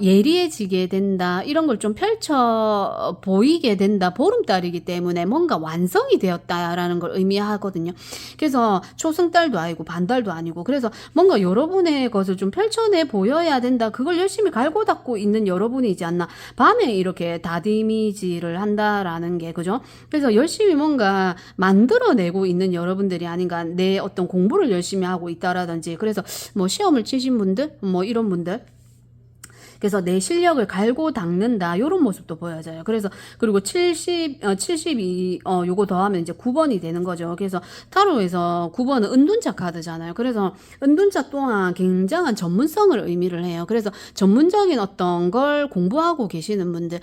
예리해지게 된다. 이런 걸 좀 펼쳐 보이게 된다. 보름달이기 때문에 뭔가 완성이 되었다라는 걸 의미하거든요. 그래서 초승달도 아니고 반달도 아니고 그래서 뭔가 여러분의 것을 좀 펼쳐내 보여야 된다. 그걸 열심히 갈고 닦고 있는 여러분이지 않나. 밤에 이렇게 다디미지를 한다라는 게 그죠? 그래서 열심히 뭔가 만들어내고 있는 여러분들이 아닌가. 내 어떤 공부를 열심히 하고 있다라든지 그래서 뭐 시험을 치신 분들 뭐 이런 분들 그래서 내 실력을 갈고 닦는다 이런 모습도 보여져요. 그래서 그리고 72 요거 더하면 이제 9번이 되는 거죠. 그래서 타로에서 9번은 은둔자 카드잖아요. 그래서 은둔자 또한 굉장한 전문성을 의미를 해요. 그래서 전문적인 어떤 걸 공부하고 계시는 분들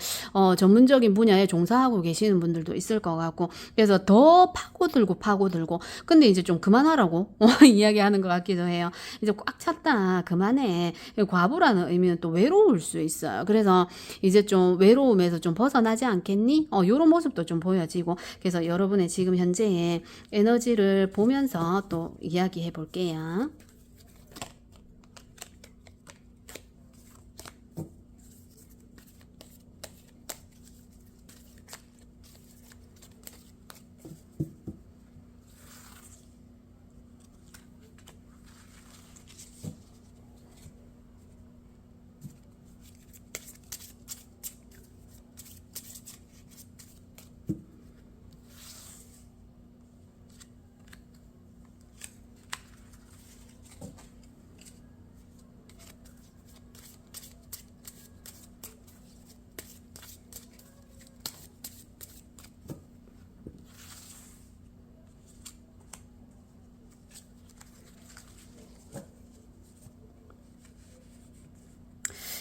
전문적인 분야에 종사하고 계시는 분들도 있을 것 같고 그래서 더 파고들고 근데 이제 좀 그만하라고 이야기하는 것 같기도 해요. 이제 꽉 찼다 그만해. 과부라는 의미는 또 외로운 외로울 수 있어요. 그래서 이제 좀 외로움에서 좀 벗어나지 않겠니? 요런 모습도 좀 보여지고, 그래서 여러분의 지금 현재의 에너지를 보면서 또 이야기해 볼게요.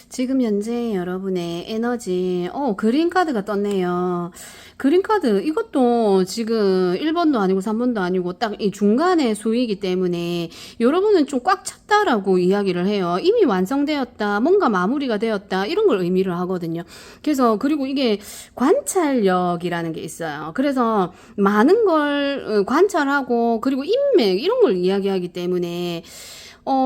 지금 현재 여러분의 에너지, 그린 카드가 떴네요. 그린 카드, 이것도 지금 1번도 아니고 3번도 아니고 딱 이 중간의 수이기 때문에 여러분은 좀 꽉 찼다라고 이야기를 해요. 이미 완성되었다, 뭔가 마무리가 되었다, 이런 걸 의미를 하거든요. 그래서, 그리고 이게 관찰력이라는 게 있어요. 그래서 많은 걸 관찰하고, 그리고 인맥, 이런 걸 이야기하기 때문에,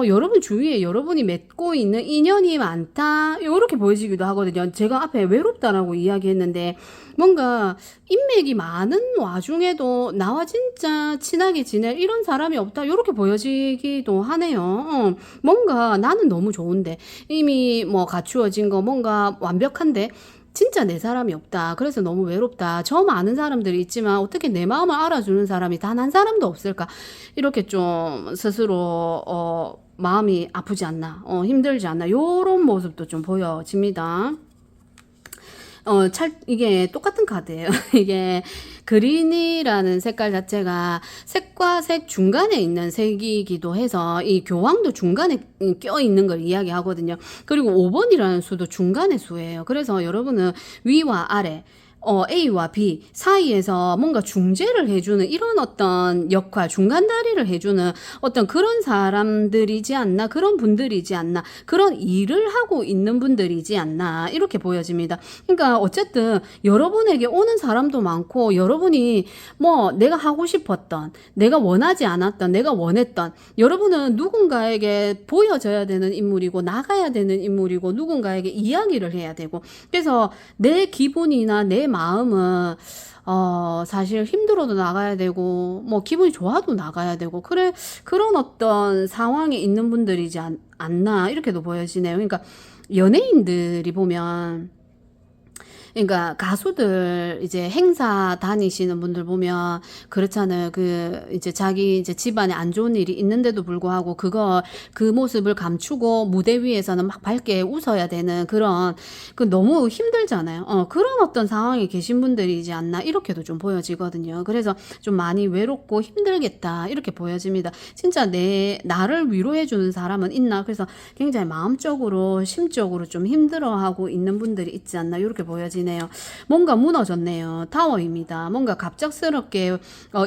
여러분 주위에 여러분이 맺고 있는 인연이 많다, 이렇게 보여지기도 하거든요. 제가 앞에 외롭다라고 이야기했는데, 뭔가 인맥이 많은 와중에도 나와 진짜 친하게 지낼 이런 사람이 없다, 이렇게 보여지기도 하네요. 뭔가 나는 너무 좋은데, 이미 뭐 갖추어진 거 뭔가 완벽한데, 진짜 내 사람이 없다. 그래서 너무 외롭다. 저 많은 사람들이 있지만 어떻게 내 마음을 알아주는 사람이 단 한 사람도 없을까? 이렇게 좀 스스로 마음이 아프지 않나, 힘들지 않나, 요런 모습도 좀 보여집니다. 이게 똑같은 카드예요. 이게 그린이라는 색깔 자체가 색과 색 중간에 있는 색이기도 해서 이 교황도 중간에 껴 있는 걸 이야기하거든요. 그리고 5번이라는 수도 중간의 수예요. 그래서 여러분은 위와 아래, A와 B 사이에서 뭔가 중재를 해주는 이런 어떤 역할, 중간다리를 해주는 어떤 그런 사람들이지 않나, 그런 분들이지 않나, 그런 일을 하고 있는 분들이지 않나, 이렇게 보여집니다. 그러니까 어쨌든 여러분에게 오는 사람도 많고, 여러분이 뭐 내가 하고 싶었던, 내가 원하지 않았던, 내가 원했던, 여러분은 누군가에게 보여져야 되는 인물이고, 나가야 되는 인물이고, 누군가에게 이야기를 해야 되고, 그래서 내 기분이나 내 마음은 사실 힘들어도 나가야 되고, 뭐 기분이 좋아도 나가야 되고, 그래, 그런 어떤 상황에 있는 분들이지 않나, 이렇게도 보여지네요. 그러니까 연예인들이 보면, 그러니까 가수들 이제 행사 다니시는 분들 보면 그렇잖아요. 이제 자기 이제 집안에 안 좋은 일이 있는데도 불구하고 그 모습을 감추고 무대 위에서는 막 밝게 웃어야 되는 그런, 너무 힘들잖아요. 그런 어떤 상황에 계신 분들이지 않나, 이렇게도 좀 보여지거든요. 그래서 좀 많이 외롭고 힘들겠다, 이렇게 보여집니다. 진짜 나를 위로해 주는 사람은 있나? 그래서 굉장히 마음적으로, 심적으로 좀 힘들어하고 있는 분들이 있지 않나, 이렇게 보여지네요. 뭔가 무너졌네요. 타워입니다. 뭔가 갑작스럽게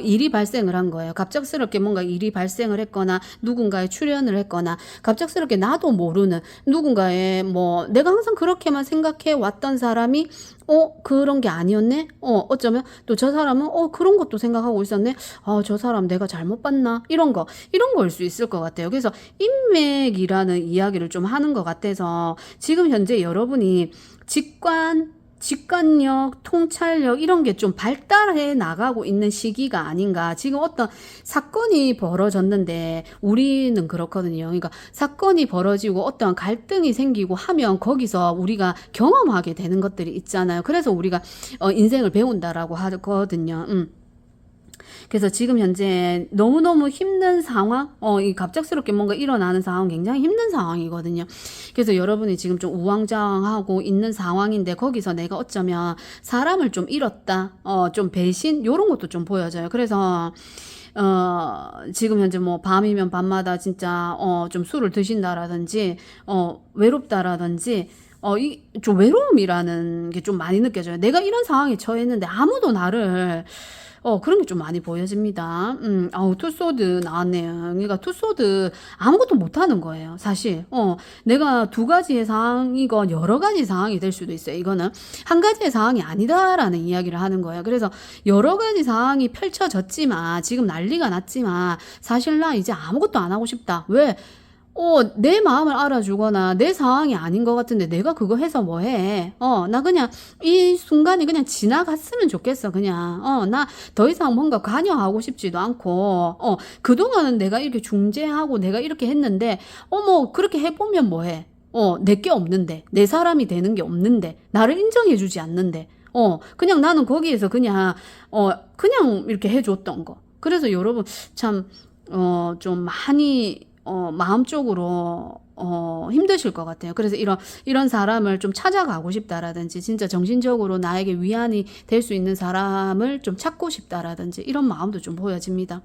일이 발생을 한 거예요. 갑작스럽게 뭔가 일이 발생을 했거나 누군가의 출연을 했거나 갑작스럽게 나도 모르는 누군가의 뭐 내가 항상 그렇게만 생각해 왔던 사람이 그런 게 아니었네? 어쩌면 또 저 사람은 그런 것도 생각하고 있었네? 저 사람 내가 잘못 봤나? 이런 거일 수 있을 것 같아요. 그래서 인맥이라는 이야기를 좀 하는 것 같아서 지금 현재 여러분이 직관력, 통찰력 이런 게 좀 발달해 나가고 있는 시기가 아닌가. 지금 어떤 사건이 벌어졌는데 우리는 그렇거든요. 그러니까 사건이 벌어지고 어떠한 갈등이 생기고 하면 거기서 우리가 경험하게 되는 것들이 있잖아요. 그래서 우리가 인생을 배운다라고 하거든요. 그래서 지금 현재 너무너무 힘든 상황, 이 갑작스럽게 뭔가 일어나는 상황 굉장히 힘든 상황이거든요. 그래서 여러분이 지금 좀 우왕좌왕하고 있는 상황인데 거기서 내가 어쩌면 사람을 좀 잃었다, 좀 배신, 요런 것도 좀 보여져요. 그래서 지금 현재 뭐 밤이면 밤마다 진짜 좀 술을 드신다라든지 외롭다라든지 좀 외로움이라는 게 좀 많이 느껴져요. 내가 이런 상황에 처했는데 아무도 나를 그런 게 좀 많이 보여집니다. 투소드 나왔네요. 그러니까 투소드 아무것도 못하는 거예요, 사실. 내가 두 가지의 상황이건 여러 가지 상황이 될 수도 있어요. 이거는 한 가지의 상황이 아니다라는 이야기를 하는 거예요. 그래서 여러 가지 상황이 펼쳐졌지만, 지금 난리가 났지만, 사실 나 이제 아무것도 안 하고 싶다. 왜? 내 마음을 알아주거나 내 상황이 아닌 것 같은데 내가 그거 해서 뭐 해? 나 그냥 이 순간이 그냥 지나갔으면 좋겠어. 그냥. 나 더 이상 뭔가 관여하고 싶지도 않고, 그동안은 내가 이렇게 중재하고 내가 이렇게 했는데, 뭐 그렇게 해보면 뭐 해? 내 게 없는데, 내 사람이 되는 게 없는데, 나를 인정해주지 않는데, 그냥 나는 거기에서 그냥 이렇게 해줬던 거. 그래서 여러분, 참, 좀 많이, 마음적으로 힘드실 것 같아요. 그래서 이런 사람을 좀 찾아가고 싶다라든지, 진짜 정신적으로 나에게 위안이 될 수 있는 사람을 좀 찾고 싶다라든지, 이런 마음도 좀 보여집니다.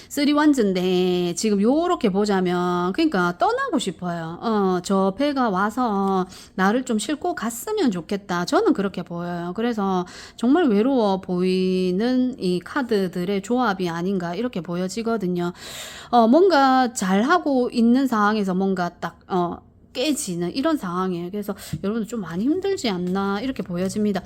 3원즈인데 지금 요렇게 보자면, 그러니까 떠나고 싶어요. 저 배가 와서 나를 좀 싣고 갔으면 좋겠다. 저는 그렇게 보여요. 그래서 정말 외로워 보이는 이 카드들의 조합이 아닌가 이렇게 보여지거든요. 뭔가 잘하고 있는 상황에서 뭔가 딱 깨지는 이런 상황이에요. 그래서 여러분들 좀 많이 힘들지 않나 이렇게 보여집니다.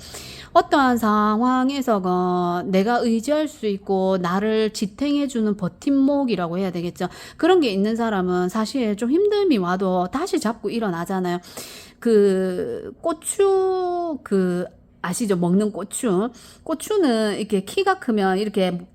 어떠한 상황에서 내가 의지할 수 있고 나를 지탱해주는 버팀목이라고 해야 되겠죠. 그런 게 있는 사람은 사실 좀 힘듦이 와도 다시 잡고 일어나잖아요. 고추 아시죠? 먹는 고추. 고추는 이렇게 키가 크면 이렇게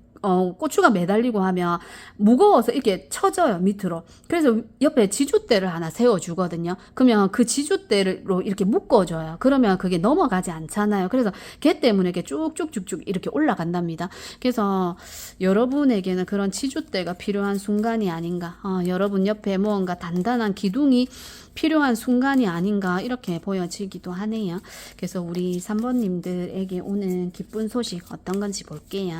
고추가 매달리고 하면 무거워서 이렇게 쳐져요, 밑으로. 그래서 옆에 지주대를 하나 세워주거든요. 그러면 그 지주대로 이렇게 묶어줘요. 그러면 그게 넘어가지 않잖아요. 그래서 걔 때문에 이렇게 쭉쭉쭉쭉 이렇게 올라간답니다. 그래서 여러분에게는 그런 지주대가 필요한 순간이 아닌가. 여러분 옆에 무언가 단단한 기둥이 필요한 순간이 아닌가 이렇게 보여지기도 하네요. 그래서 우리 3번님들에게 오는 기쁜 소식 어떤 건지 볼게요.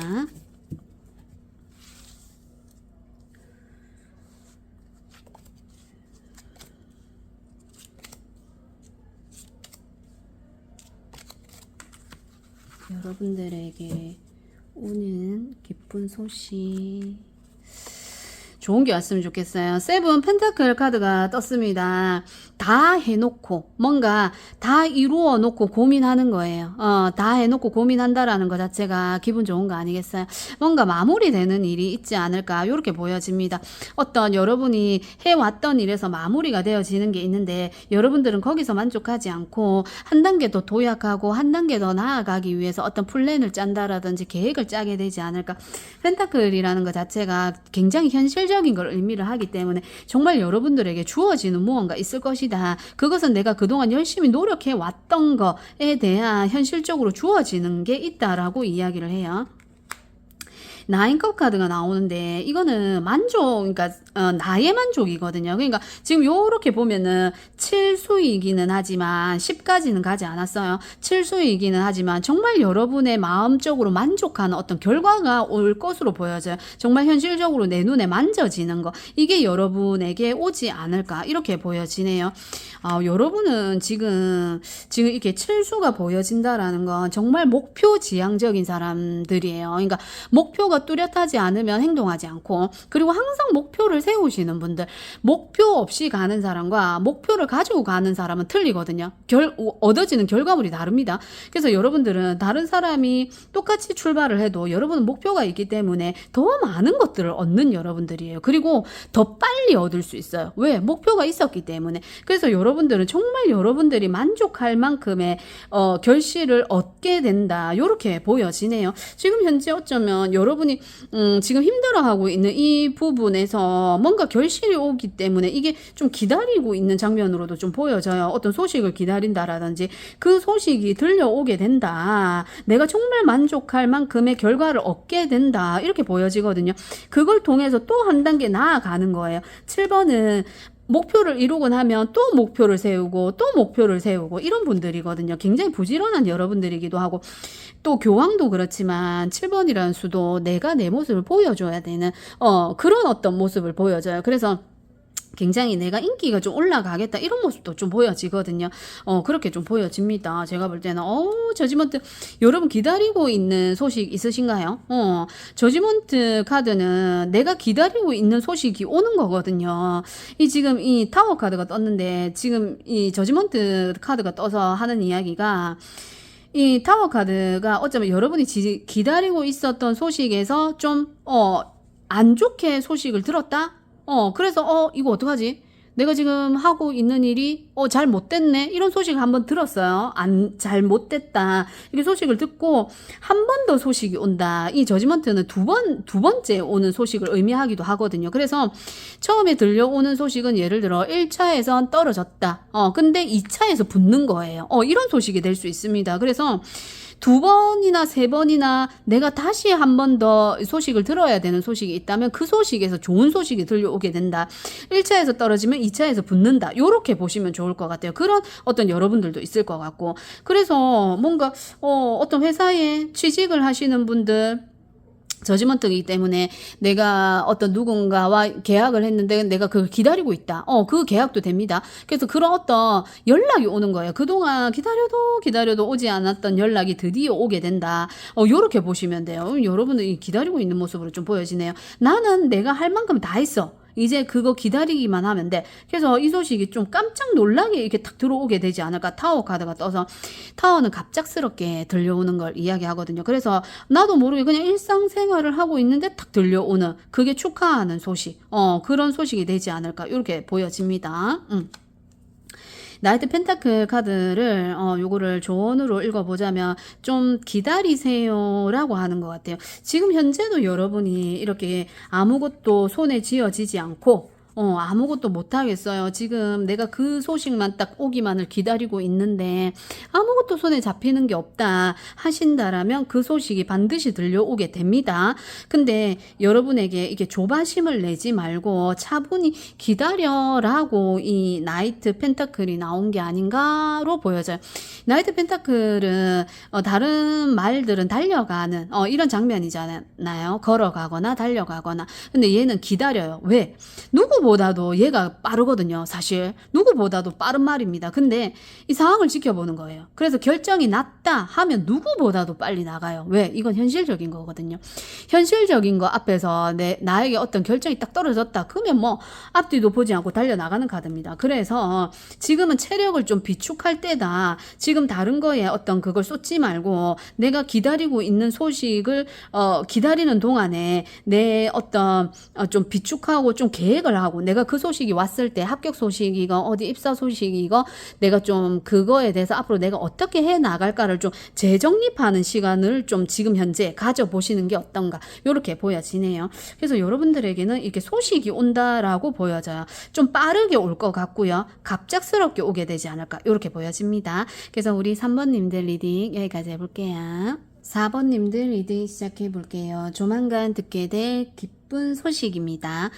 여러분들에게 오는 기쁜 소식 좋은 게 왔으면 좋겠어요. 세븐 펜타클 카드가 떴습니다. 다 해놓고 뭔가 다 이루어 놓고 고민하는 거예요. 다 해놓고 고민한다라는 것 자체가 기분 좋은 거 아니겠어요? 뭔가 마무리되는 일이 있지 않을까 이렇게 보여집니다. 어떤 여러분이 해왔던 일에서 마무리가 되어지는 게 있는데 여러분들은 거기서 만족하지 않고 한 단계 더 도약하고 한 단계 더 나아가기 위해서 어떤 플랜을 짠다라든지 계획을 짜게 되지 않을까. 펜타클이라는 것 자체가 굉장히 현실적인 걸 의미를 하기 때문에 정말 여러분들에게 주어지는 무언가 있을 것이다. 그것은 내가 그동안 열심히 노력해 왔던 거에 대한 현실적으로 주어지는 게 있다라고 이야기를 해요. 나인컵 카드가 나오는데 이거는 만족, 그러니까 나의 만족이거든요. 그러니까 지금 요렇게 보면은 7수이기는 하지만 10까지는 가지 않았어요. 7수이기는 하지만 정말 여러분의 마음적으로 만족하는 어떤 결과가 올 것으로 보여져요. 정말 현실적으로 내 눈에 만져지는 거, 이게 여러분에게 오지 않을까 이렇게 보여지네요. 여러분은 지금 이렇게 7수가 보여진다라는 건 정말 목표 지향적인 사람들이에요. 그러니까 목표가 뚜렷하지 않으면 행동하지 않고, 그리고 항상 목표를 세우시는 분들, 목표 없이 가는 사람과 목표를 가지고 가는 사람은 틀리거든요. 얻어지는 결과물이 다릅니다. 그래서 여러분들은 다른 사람이 똑같이 출발을 해도 여러분은 목표가 있기 때문에 더 많은 것들을 얻는 여러분들이에요. 그리고 더 빨리 얻을 수 있어요. 왜? 목표가 있었기 때문에. 그래서 여러분들은 정말 여러분들이 만족할 만큼의 결실을 얻게 된다. 이렇게 보여지네요. 지금 현재 어쩌면 여러분이 지금 힘들어하고 있는 이 부분에서 뭔가 결실이 오기 때문에 이게 좀 기다리고 있는 장면으로도 좀 보여져요. 어떤 소식을 기다린다라든지 그 소식이 들려오게 된다. 내가 정말 만족할 만큼의 결과를 얻게 된다. 이렇게 보여지거든요. 그걸 통해서 또 한 단계 나아가는 거예요. 7번은 목표를 이루고 나면 또 목표를 세우고 또 목표를 세우고 이런 분들이거든요. 굉장히 부지런한 여러분들이기도 하고, 또 교황도 그렇지만 7번이라는 수도 내가 내 모습을 보여줘야 되는 그런 어떤 모습을 보여줘요. 그래서 굉장히 내가 인기가 좀 올라가겠다 이런 모습도 좀 보여지거든요. 그렇게 좀 보여집니다. 제가 볼 때는 저지먼트 여러분 기다리고 있는 소식 있으신가요? 저지먼트 카드는 내가 기다리고 있는 소식이 오는 거거든요. 이 지금 이 타워 카드가 떴는데 지금 이 저지먼트 카드가 떠서 하는 이야기가 이 타워 카드가 어쩌면 여러분이 기다리고 있었던 소식에서 좀 안 좋게 소식을 들었다? 그래서 이거 어떡하지? 내가 지금 하고 있는 일이 잘 못됐네 이런 소식을 한번 들었어요. 잘 못됐다 이렇게 소식을 듣고 한 번 더 소식이 온다. 이 저지먼트는 두 번째 오는 소식을 의미하기도 하거든요. 그래서 처음에 들려오는 소식은 예를 들어 1차에선 떨어졌다. 근데 2차에서 붙는 거예요. 이런 소식이 될 수 있습니다. 그래서 두 번이나 세 번이나 내가 다시 한 번 더 소식을 들어야 되는 소식이 있다면 그 소식에서 좋은 소식이 들려오게 된다. 1차에서 떨어지면 2차에서 붙는다. 요렇게 보시면 좋을 것 같아요. 그런 어떤 여러분들도 있을 것 같고. 그래서 뭔가 어떤 회사에 취직을 하시는 분들 저지먼트이기 때문에 내가 어떤 누군가와 계약을 했는데 내가 그걸 기다리고 있다. 그 계약도 됩니다. 그래서 그런 어떤 연락이 오는 거예요. 그동안 기다려도 오지 않았던 연락이 드디어 오게 된다. 요렇게 보시면 돼요. 여러분들이 기다리고 있는 모습으로 좀 보여지네요. 나는 내가 할 만큼 다 했어. 이제 그거 기다리기만 하면 돼. 그래서 이 소식이 좀 깜짝 놀라게 이렇게 탁 들어오게 되지 않을까. 타워 카드가 떠서 타워는 갑작스럽게 들려오는 걸 이야기하거든요. 그래서 나도 모르게 그냥 일상생활을 하고 있는데 탁 들려오는 그게 축하하는 소식. 그런 소식이 되지 않을까. 이렇게 보여집니다. 나이트 펜타클 카드를 요거를 조언으로 읽어보자면 좀 기다리세요 라고 하는 것 같아요. 지금 현재도 여러분이 이렇게 아무것도 손에 쥐어지지 않고 아무것도 못하겠어요. 지금 내가 그 소식만 딱 오기만을 기다리고 있는데 아무것도 손에 잡히는 게 없다 하신다라면 그 소식이 반드시 들려오게 됩니다. 근데 여러분에게 이게 조바심을 내지 말고 차분히 기다려라고 이 나이트 펜타클이 나온 게 아닌가로 보여져요. 나이트 펜타클은 다른 말들은 달려가는 이런 장면이잖아요. 걸어가거나 달려가거나. 근데 얘는 기다려요. 왜? 누구보다도 얘가 빠르거든요. 사실 누구보다도 빠른 말입니다. 근데 이 상황을 지켜보는 거예요. 그래서 결정이 났다 하면 누구보다도 빨리 나가요. 왜? 이건 현실적인 거거든요. 현실적인 거 앞에서 나에게 어떤 결정이 딱 떨어졌다. 그러면 뭐 앞뒤도 보지 않고 달려나가는 카드입니다. 그래서 지금은 체력을 좀 비축할 때다. 지금 다른 거에 어떤 그걸 쏟지 말고 내가 기다리고 있는 소식을 기다리는 동안에 내 어떤 좀 비축하고 좀 계획을 하고 내가 그 소식이 왔을 때 합격 소식이건 어디 입사 소식이건 내가 좀 그거에 대해서 앞으로 내가 어떻게 해 나갈까를 좀 재정립하는 시간을 좀 지금 현재 가져보시는 게 어떤가 이렇게 보여지네요. 그래서 여러분들에게는 이렇게 소식이 온다라고 보여져요. 좀 빠르게 올 것 같고요. 갑작스럽게 오게 되지 않을까 이렇게 보여집니다. 그래서 우리 3번님들 리딩 여기까지 해볼게요. 4번님들 리딩 시작해 볼게요. 조만간 듣게 될 기쁜 소식입니다.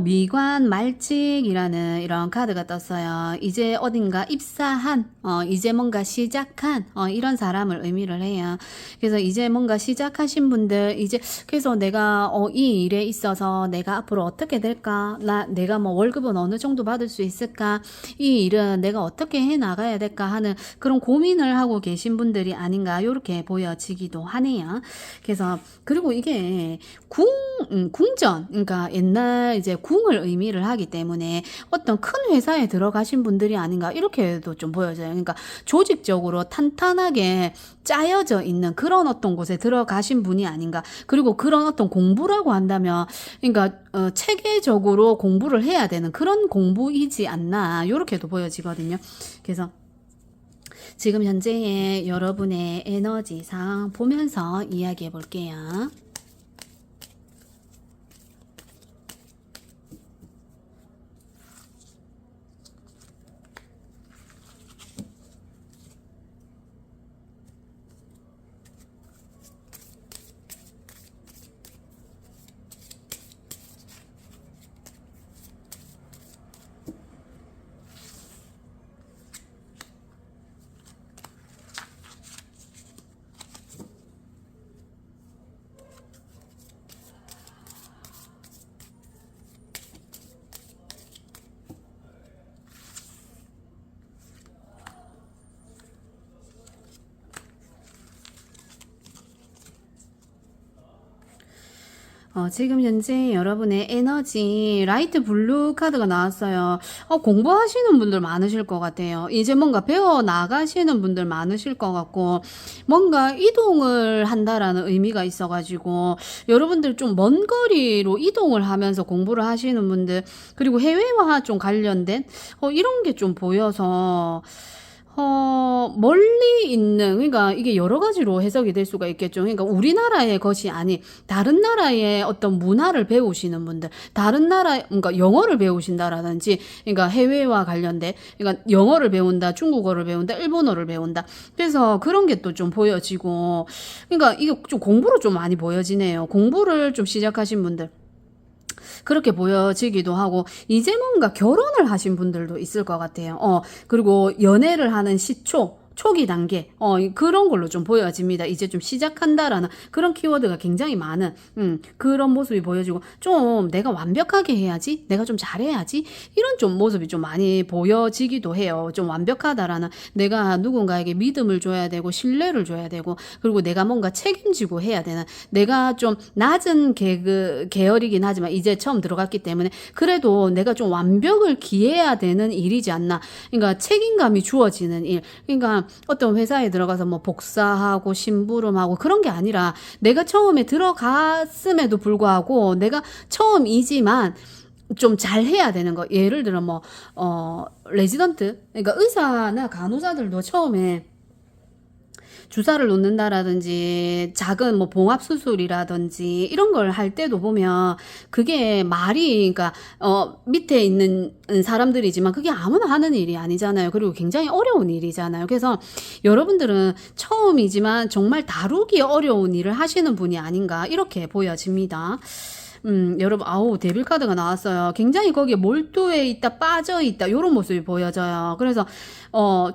미관 말직이라는 이런 카드가 떴어요. 이제 어딘가 입사한, 이제 뭔가 시작한, 이런 사람을 의미를 해요. 그래서 이제 뭔가 시작하신 분들, 이제, 그래서 내가, 이 일에 있어서 내가 앞으로 어떻게 될까? 내가 뭐 월급은 어느 정도 받을 수 있을까? 이 일은 내가 어떻게 해 나가야 될까? 하는 그런 고민을 하고 계신 분들이 아닌가? 이렇게 보여지기도 하네요. 그래서, 그리고 이게 궁전, 그러니까 옛날 이제 궁을 의미를 하기 때문에 어떤 큰 회사에 들어가신 분들이 아닌가 이렇게도 좀 보여져요. 그러니까 조직적으로 탄탄하게 짜여져 있는 그런 어떤 곳에 들어가신 분이 아닌가. 그리고 그런 어떤 공부라고 한다면 그러니까 체계적으로 공부를 해야 되는 그런 공부이지 않나 이렇게도 보여지거든요. 그래서 지금 현재의 여러분의 에너지 상황 보면서 이야기해 볼게요. 지금 현재 여러분의 에너지 라이트 블루 카드가 나왔어요. 공부하시는 분들 많으실 것 같아요. 이제 뭔가 배워 나가시는 분들 많으실 것 같고, 뭔가 이동을 한다라는 의미가 있어가지고, 여러분들 좀 먼 거리로 이동을 하면서 공부를 하시는 분들, 그리고 해외와 좀 관련된, 이런 게 좀 보여서, 멀리 있는, 그러니까 이게 여러 가지로 해석이 될 수가 있겠죠. 그러니까 우리나라의 것이 아닌 다른 나라의 어떤 문화를 배우시는 분들, 다른 나라, 그러니까 영어를 배우신다라든지, 그러니까 해외와 관련된, 그러니까 영어를 배운다, 중국어를 배운다, 일본어를 배운다. 그래서 그런 게 또 좀 보여지고, 그러니까 이게 좀 공부로 좀 많이 보여지네요. 공부를 좀 시작하신 분들. 그렇게 보여지기도 하고, 이제 뭔가 결혼을 하신 분들도 있을 것 같아요. 그리고 연애를 하는 초기 단계, 그런 걸로 좀 보여집니다. 이제 좀 시작한다라는 그런 키워드가 굉장히 많은, 그런 모습이 보여지고, 좀 내가 완벽하게 해야지, 내가 좀 잘해야지, 이런 좀 모습이 좀 많이 보여지기도 해요. 좀 완벽하다라는, 내가 누군가에게 믿음을 줘야 되고, 신뢰를 줘야 되고, 그리고 내가 뭔가 책임지고 해야 되는, 내가 좀 낮은 계열이긴 하지만, 이제 처음 들어갔기 때문에, 그래도 내가 좀 완벽을 기해야 되는 일이지 않나. 그러니까 책임감이 주어지는 일. 그러니까 어떤 회사에 들어가서 뭐 복사하고 심부름하고 그런 게 아니라 내가 처음에 들어갔음에도 불구하고 내가 처음이지만 좀 잘해야 되는 거. 예를 들어 뭐 레지던트, 그러니까 의사나 간호사들도 처음에 주사를 놓는다라든지 작은 뭐 봉합 수술이라든지 이런 걸 할 때도 보면 그게 말이, 그러니까 밑에 있는 사람들이지만 그게 아무나 하는 일이 아니잖아요. 그리고 굉장히 어려운 일이잖아요. 그래서 여러분들은 처음이지만 정말 다루기 어려운 일을 하시는 분이 아닌가 이렇게 보여집니다. 여러분, 데빌 카드가 나왔어요. 굉장히 거기에 몰두해 있다, 빠져 있다, 요런 모습이 보여져요. 그래서,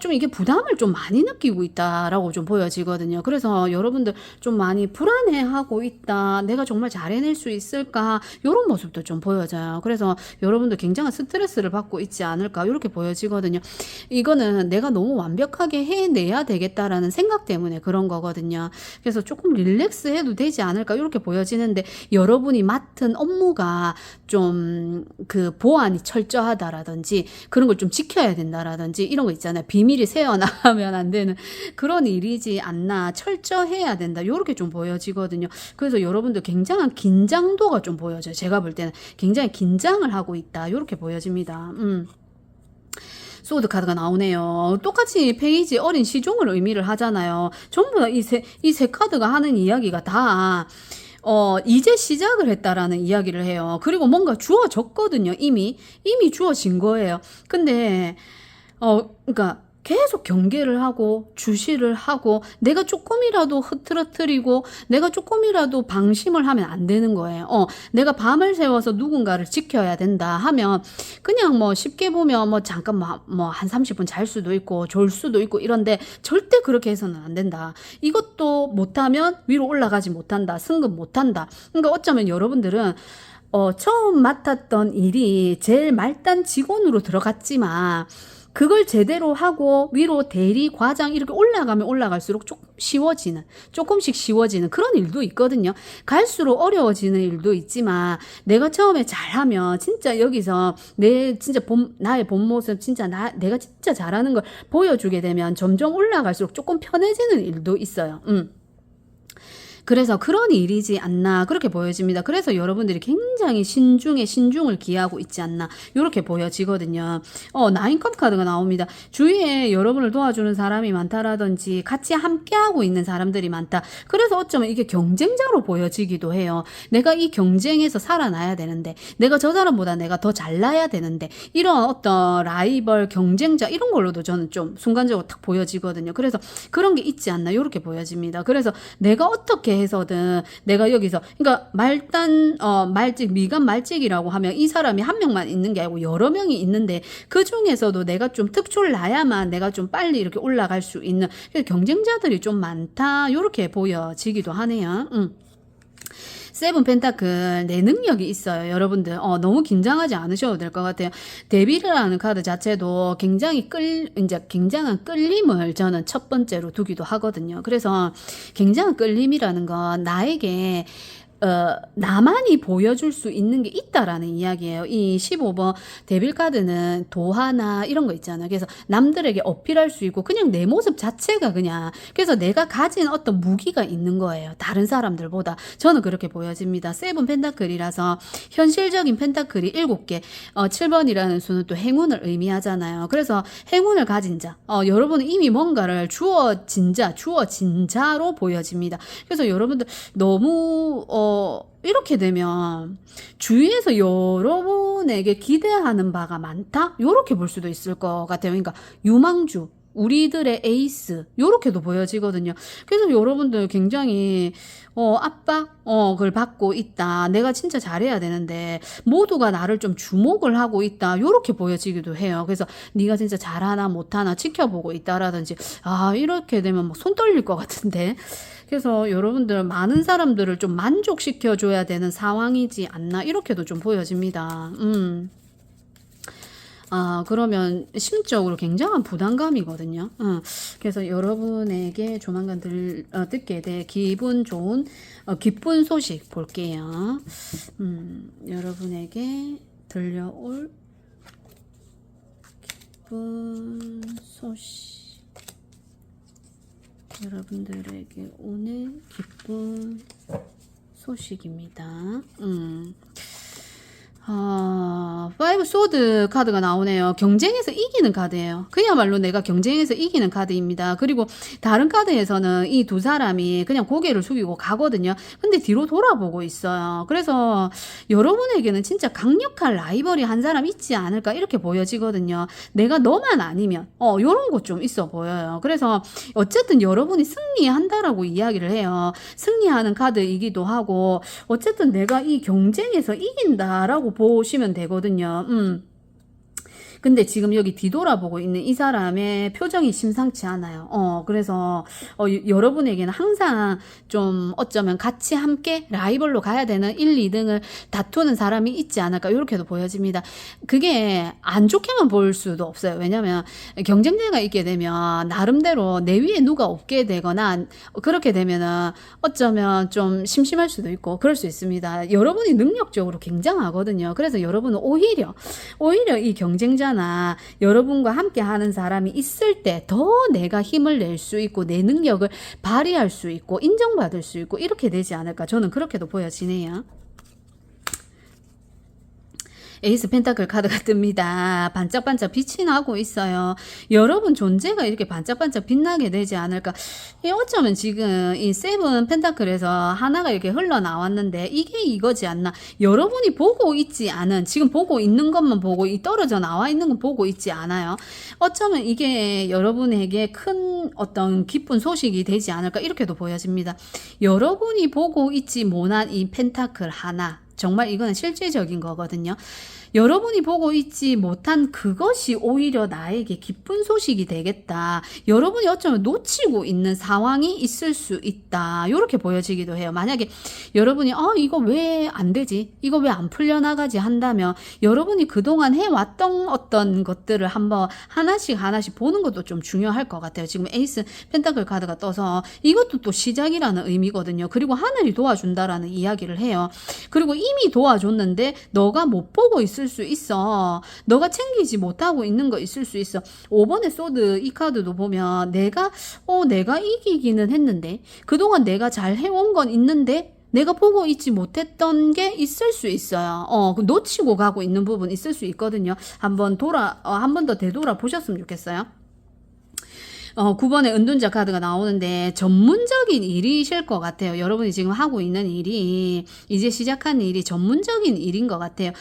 좀 이게 부담을 좀 많이 느끼고 있다라고 좀 보여지거든요. 그래서 여러분들 좀 많이 불안해하고 있다, 내가 정말 잘 해낼 수 있을까, 요런 모습도 좀 보여져요. 그래서 여러분들 굉장한 스트레스를 받고 있지 않을까, 요렇게 보여지거든요. 이거는 내가 너무 완벽하게 해내야 되겠다라는 생각 때문에 그런 거거든요. 그래서 조금 릴렉스 해도 되지 않을까, 요렇게 보여지는데, 여러분이 맡은 업무가 좀 그 보안이 철저하다라든지 그런 걸 좀 지켜야 된다라든지 이런 거 있잖아요. 비밀이 새어나가면 안 되는 그런 일이지 않나, 철저해야 된다, 요렇게 좀 보여지거든요. 그래서 여러분들 굉장한 긴장도가 좀 보여져요. 제가 볼 때는 굉장히 긴장을 하고 있다, 요렇게 보여집니다. 소드 카드가 나오네요. 똑같이 페이지 어린 시종을 의미를 하잖아요. 전부 다 이 세 카드가 하는 이야기가 다 이제 시작을 했다라는 이야기를 해요. 그리고 뭔가 주어졌거든요. 이미 주어진 거예요. 근데, 그러니까 계속 경계를 하고 주시를 하고 내가 조금이라도 흐트러뜨리고 내가 조금이라도 방심을 하면 안 되는 거예요. 내가 밤을 새워서 누군가를 지켜야 된다 하면 그냥 뭐 쉽게 보면 뭐 잠깐 뭐 한 30분 잘 수도 있고 졸 수도 있고 이런데 절대 그렇게 해서는 안 된다. 이것도 못하면 위로 올라가지 못한다. 승급 못한다. 그러니까 어쩌면 여러분들은 처음 맡았던 일이 제일 말단 직원으로 들어갔지만 그걸 제대로 하고 위로 대리, 과장 이렇게 올라가면 올라갈수록 조금씩 쉬워지는 그런 일도 있거든요. 갈수록 어려워지는 일도 있지만 내가 처음에 잘하면 진짜 여기서 나의 본 모습, 진짜 내가 진짜 잘하는 걸 보여주게 되면 점점 올라갈수록 조금 편해지는 일도 있어요. 그래서 그런 일이지 않나 그렇게 보여집니다. 그래서 여러분들이 굉장히 신중에 신중을 기하고 있지 않나 이렇게 보여지거든요. 나인컵 카드가 나옵니다. 주위에 여러분을 도와주는 사람이 많다라든지 같이 함께하고 있는 사람들이 많다. 그래서 어쩌면 이게 경쟁자로 보여지기도 해요. 내가 이 경쟁에서 살아나야 되는데, 내가 저 사람보다 내가 더 잘나야 되는데, 이런 어떤 라이벌 경쟁자 이런 걸로도 저는 좀 순간적으로 딱 보여지거든요. 그래서 그런 게 있지 않나 이렇게 보여집니다. 그래서 내가 어떻게 해서든 내가 여기서, 그러니까 미간 말찍이라고 하면 이 사람이 한 명만 있는 게 아니고 여러 명이 있는데 그 중에서도 내가 좀 특초를 나야만 내가 좀 빨리 이렇게 올라갈 수 있는 경쟁자들이 좀 많다 이렇게 보여지기도 하네요. 세븐 펜타클, 내 능력이 있어요. 여러분들 너무 긴장하지 않으셔도 될 것 같아요. 데빌이라는 카드 자체도 굉장히 굉장한 끌림을 저는 첫 번째로 두기도 하거든요. 그래서 굉장한 끌림이라는 건 나에게 나만이 보여줄 수 있는 게 있다라는 이야기예요. 이 15번 데빌 카드는 도화나 이런 거 있잖아요. 그래서 남들에게 어필할 수 있고 그냥 내 모습 자체가 그냥 그래서 내가 가진 어떤 무기가 있는 거예요. 다른 사람들보다. 저는 그렇게 보여집니다. 세븐 펜타클이라서 현실적인 펜타클이 7개 7번이라는 수는 또 행운을 의미하잖아요. 그래서 행운을 가진 자 여러분은 이미 뭔가를 주어진 자로 보여집니다. 그래서 여러분들 너무 이렇게 되면 주위에서 여러분에게 기대하는 바가 많다? 이렇게 볼 수도 있을 것 같아요. 그러니까 유망주, 우리들의 에이스 이렇게도 보여지거든요. 그래서 여러분들 굉장히 압박을 받고 있다. 내가 진짜 잘해야 되는데 모두가 나를 좀 주목을 하고 있다. 이렇게 보여지기도 해요. 그래서 네가 진짜 잘하나 못하나 지켜보고 있다라든지 이렇게 되면 막 손 떨릴 것 같은데 그래서 여러분들 많은 사람들을 좀 만족시켜줘야 되는 상황이지 않나 이렇게도 좀 보여집니다. 그러면 심적으로 굉장한 부담감이거든요. 그래서 여러분에게 조만간 듣게 될 기분 좋은 기쁜 소식 볼게요. 여러분에게 들려올 기쁜 소식. 여러분들에게 오늘 기쁜 소식입니다. 5 소드 카드가 나오네요. 경쟁에서 이기는 카드예요. 그야말로 내가 경쟁에서 이기는 카드입니다. 그리고 다른 카드에서는 이 두 사람이 그냥 고개를 숙이고 가거든요. 근데 뒤로 돌아보고 있어요. 그래서 여러분에게는 진짜 강력한 라이벌이 한 사람 있지 않을까 이렇게 보여지거든요. 내가 너만 아니면 요런 거 좀 있어 보여요. 그래서 어쨌든 여러분이 승리한다라고 이야기를 해요. 승리하는 카드이기도 하고 어쨌든 내가 이 경쟁에서 이긴다라고 보시면 되거든요. 근데 지금 여기 뒤돌아보고 있는 이 사람의 표정이 심상치 않아요. 그래서 여러분에게는 항상 좀 어쩌면 같이 함께 라이벌로 가야 되는 1, 2등을 다투는 사람이 있지 않을까 이렇게도 보여집니다. 그게 안 좋게만 볼 수도 없어요. 왜냐면 경쟁자가 있게 되면 나름대로 내 위에 누가 없게 되거나 그렇게 되면은 어쩌면 좀 심심할 수도 있고 그럴 수 있습니다. 여러분이 능력적으로 굉장하거든요. 그래서 여러분은 오히려 이 경쟁자는 여러분과 함께 하는 사람이 있을 때 더 내가 힘을 낼 수 있고 내 능력을 발휘할 수 있고 인정받을 수 있고 이렇게 되지 않을까 저는 그렇게도 보여지네요. 에이스 펜타클 카드가 뜹니다. 반짝반짝 빛이 나고 있어요. 여러분 존재가 이렇게 반짝반짝 빛나게 되지 않을까. 어쩌면 지금 이 세븐 펜타클에서 하나가 이렇게 흘러나왔는데 이게 이거지 않나. 여러분이 보고 있지 않은 지금 보고 있는 것만 보고 이 떨어져 나와 있는 건 보고 있지 않아요. 어쩌면 이게 여러분에게 큰 어떤 기쁜 소식이 되지 않을까 이렇게도 보여집니다. 여러분이 보고 있지 못한 이 펜타클 하나 정말 이거는 실질적인 거거든요. 여러분이 보고 있지 못한 그것이 오히려 나에게 기쁜 소식이 되겠다. 여러분이 어쩌면 놓치고 있는 상황이 있을 수 있다. 이렇게 보여지기도 해요. 만약에 여러분이 이거 왜 안 되지? 이거 왜 안 풀려나가지? 한다면 여러분이 그동안 해왔던 어떤 것들을 한번 하나씩 보는 것도 좀 중요할 것 같아요. 지금 에이스 펜타클 카드가 떠서 이것도 또 시작이라는 의미거든요. 그리고 하늘이 도와준다라는 이야기를 해요. 그리고 이미 도와줬는데 너가 못 보고 있을 수 있어. 너가 챙기지 못하고 있는 거 있을 수 있어. 5번의 소드 이 카드도 보면 내가 이기기는 했는데 그동안 내가 잘 해온 건 있는데 내가 보고 있지 못했던 게 있을 수 있어요. 놓치고 가고 있는 부분 있을 수 있거든요. 한 번 더 되돌아 보셨으면 좋겠어요. 9번의 은둔자 카드가 나오는데 전문적인 일이실 것 같아요. 여러분이 지금 하고 있는 일이 이제 시작한 일이 전문적인 일인 것 같아요.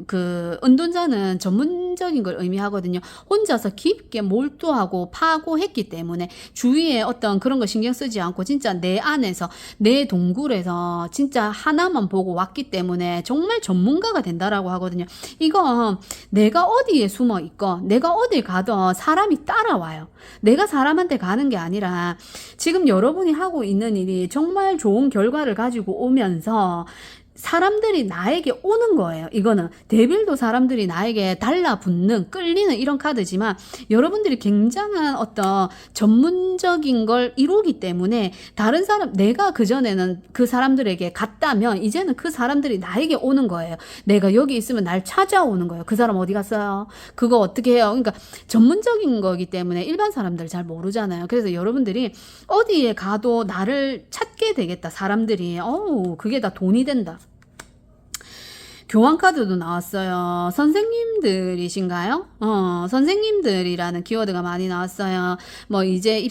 그 은둔자는 전문적인 걸 의미하거든요. 혼자서 깊게 몰두하고 파고했기 때문에 주위에 어떤 그런 거 신경 쓰지 않고 진짜 내 안에서 내 동굴에서 진짜 하나만 보고 왔기 때문에 정말 전문가가 된다라고 하거든요. 이거 내가 어디에 숨어 있고 내가 어딜 가도 사람이 따라와요. 내가 사람한테 가는 게 아니라 지금 여러분이 하고 있는 일이 정말 좋은 결과를 가지고 오면서 사람들이 나에게 오는 거예요. 이거는 데빌도 사람들이 나에게 달라붙는, 끌리는 이런 카드지만 여러분들이 굉장한 어떤 전문적인 걸 이루기 때문에 다른 사람, 내가 그전에는 그 사람들에게 갔다면 이제는 그 사람들이 나에게 오는 거예요. 내가 여기 있으면 날 찾아오는 거예요. 그 사람 어디 갔어요? 그거 어떻게 해요? 그러니까 전문적인 거기 때문에 일반 사람들 잘 모르잖아요. 그래서 여러분들이 어디에 가도 나를 찾게 되겠다. 사람들이 그게 다 돈이 된다. 교환 카드도 나왔어요. 선생님들이신가요? 선생님들이라는 키워드가 많이 나왔어요. 뭐 이제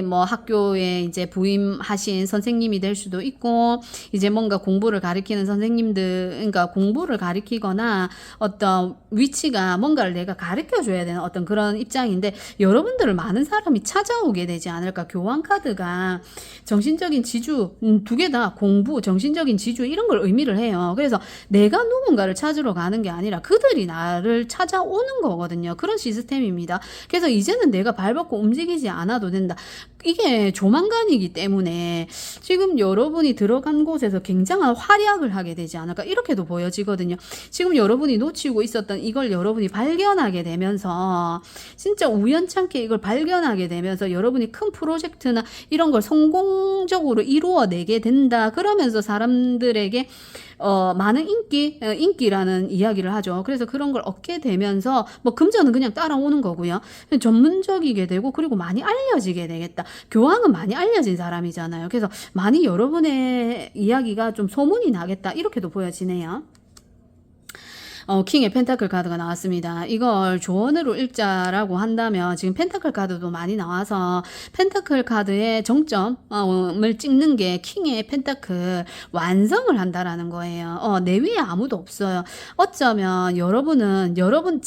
뭐 학교에 이제 부임하신 선생님이 될 수도 있고, 이제 뭔가 공부를 가리키는 선생님들, 그러니까 공부를 가리키거나 어떤 위치가 뭔가를 내가 가르쳐 줘야 되는 어떤 그런 입장인데, 여러분들을 많은 사람이 찾아오게 되지 않을까. 교환 카드가 정신적인 지주, 두 개 다 공부, 정신적인 지주 이런 걸 의미를 해요. 그래서 내가 누군가를 찾으러 가는 게 아니라 그들이 나를 찾아오는 거거든요. 그런 시스템입니다. 그래서 이제는 내가 발벗고 움직이지 않아도 된다. 이게 조만간이기 때문에 지금 여러분이 들어간 곳에서 굉장한 활약을 하게 되지 않을까, 이렇게도 보여지거든요. 지금 여러분이 놓치고 있었던 이걸 여러분이 발견하게 되면서, 진짜 우연찮게 이걸 발견하게 되면서 여러분이 큰 프로젝트나 이런 걸 성공적으로 이루어내게 된다. 그러면서 사람들에게 많은 인기라는 이야기를 하죠. 그래서 그런 걸 얻게 되면서 뭐 금전은 그냥 따라오는 거고요. 전문적이게 되고, 그리고 많이 알려지게 되겠다. 교황은 많이 알려진 사람이잖아요. 그래서 많이 여러분의 이야기가 좀 소문이 나겠다. 이렇게도 보여지네요. 킹의 펜타클 카드가 나왔습니다. 이걸 조언으로 읽자라고 한다면, 지금 펜타클 카드도 많이 나와서 펜타클 카드의 정점을 찍는 게 킹의 펜타클 완성을 한다라는 거예요. 내 위에 아무도 없어요. 어쩌면 여러분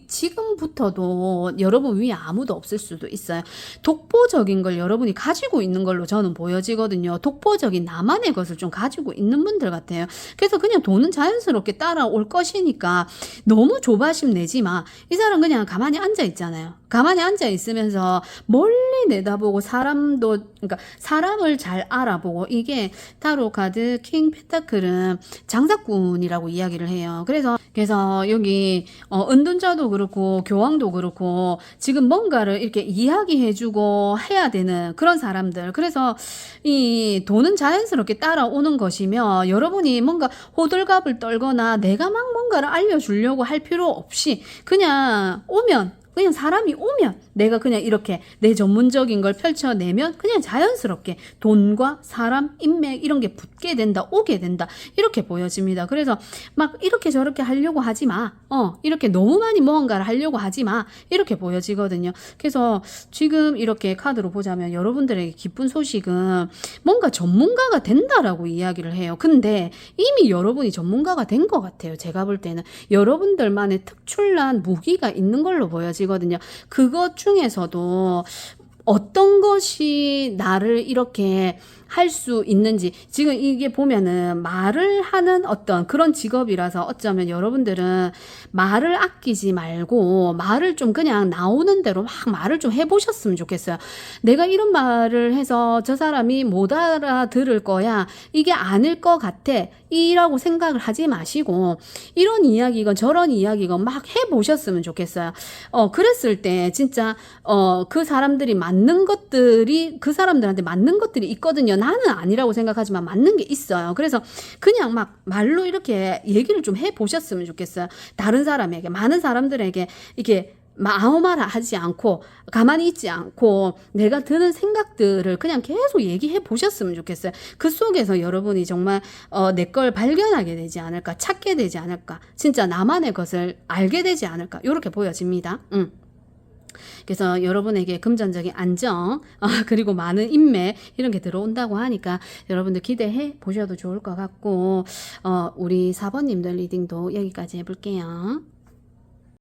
지금부터도 여러분 위에 아무도 없을 수도 있어요. 독보적인 걸 여러분이 가지고 있는 걸로 저는 보여지거든요. 독보적인 나만의 것을 좀 가지고 있는 분들 같아요. 그래서 그냥 돈은 자연스럽게 따라올 것이니까 너무 조바심 내지 마. 이 사람 그냥 가만히 앉아 있잖아요. 가만히 앉아 있으면서 멀리 내다보고 그러니까 사람을 잘 알아보고, 이게 타로 카드 킹 펜타클은 장사꾼이라고 이야기를 해요. 그래서 여기 은둔자도 그렇고 교황도 그렇고 지금 뭔가를 이렇게 이야기해주고 해야 되는 그런 사람들. 그래서 이 돈은 자연스럽게 따라오는 것이며, 여러분이 뭔가 호들갑을 떨거나 내가 막 뭔가를 알려주려고 할 필요 없이 그냥 사람이 오면 내가 그냥 이렇게 내 전문적인 걸 펼쳐내면 그냥 자연스럽게 돈과 사람, 인맥 이런 게 붙게 된다, 오게 된다, 이렇게 보여집니다. 그래서 막 이렇게 저렇게 하려고 하지 마. 이렇게 너무 많이 무언가를 하려고 하지 마. 이렇게 보여지거든요. 그래서 지금 이렇게 카드로 보자면 여러분들에게 기쁜 소식은 뭔가 전문가가 된다라고 이야기를 해요. 근데 이미 여러분이 전문가가 된 것 같아요. 제가 볼 때는 여러분들만의 특출난 무기가 있는 걸로 보여지거든요. 그것 중에서도 어떤 것이 나를 이렇게 할 수 있는지, 지금 이게 보면은 말을 하는 어떤 그런 직업이라서 어쩌면 여러분들은 말을 아끼지 말고 말을 좀 그냥 나오는 대로 막 말을 좀 해보셨으면 좋겠어요. 내가 이런 말을 해서 저 사람이 못 알아들을 거야, 이게 아닐 것 같아 이라고 생각을 하지 마시고, 이런 이야기건 저런 이야기건 막 해보셨으면 좋겠어요. 그랬을 때 진짜 그 사람들이 맞는 것들이, 그 사람들한테 맞는 것들이 있거든요. 나는 아니라고 생각하지만 맞는 게 있어요. 그래서 그냥 막 말로 이렇게 얘기를 좀 해보셨으면 좋겠어요. 다른 사람에게, 많은 사람들에게 이렇게 아무 말 하지 않고 가만히 있지 않고 내가 드는 생각들을 그냥 계속 얘기해 보셨으면 좋겠어요. 그 속에서 여러분이 정말 내 걸 발견하게 되지 않을까, 찾게 되지 않을까, 진짜 나만의 것을 알게 되지 않을까, 이렇게 보여집니다. 그래서 여러분에게 금전적인 안정, 그리고 많은 인맥 이런 게 들어온다고 하니까 여러분들 기대해 보셔도 좋을 것 같고, 우리 4번님들 리딩도 여기까지 해볼게요.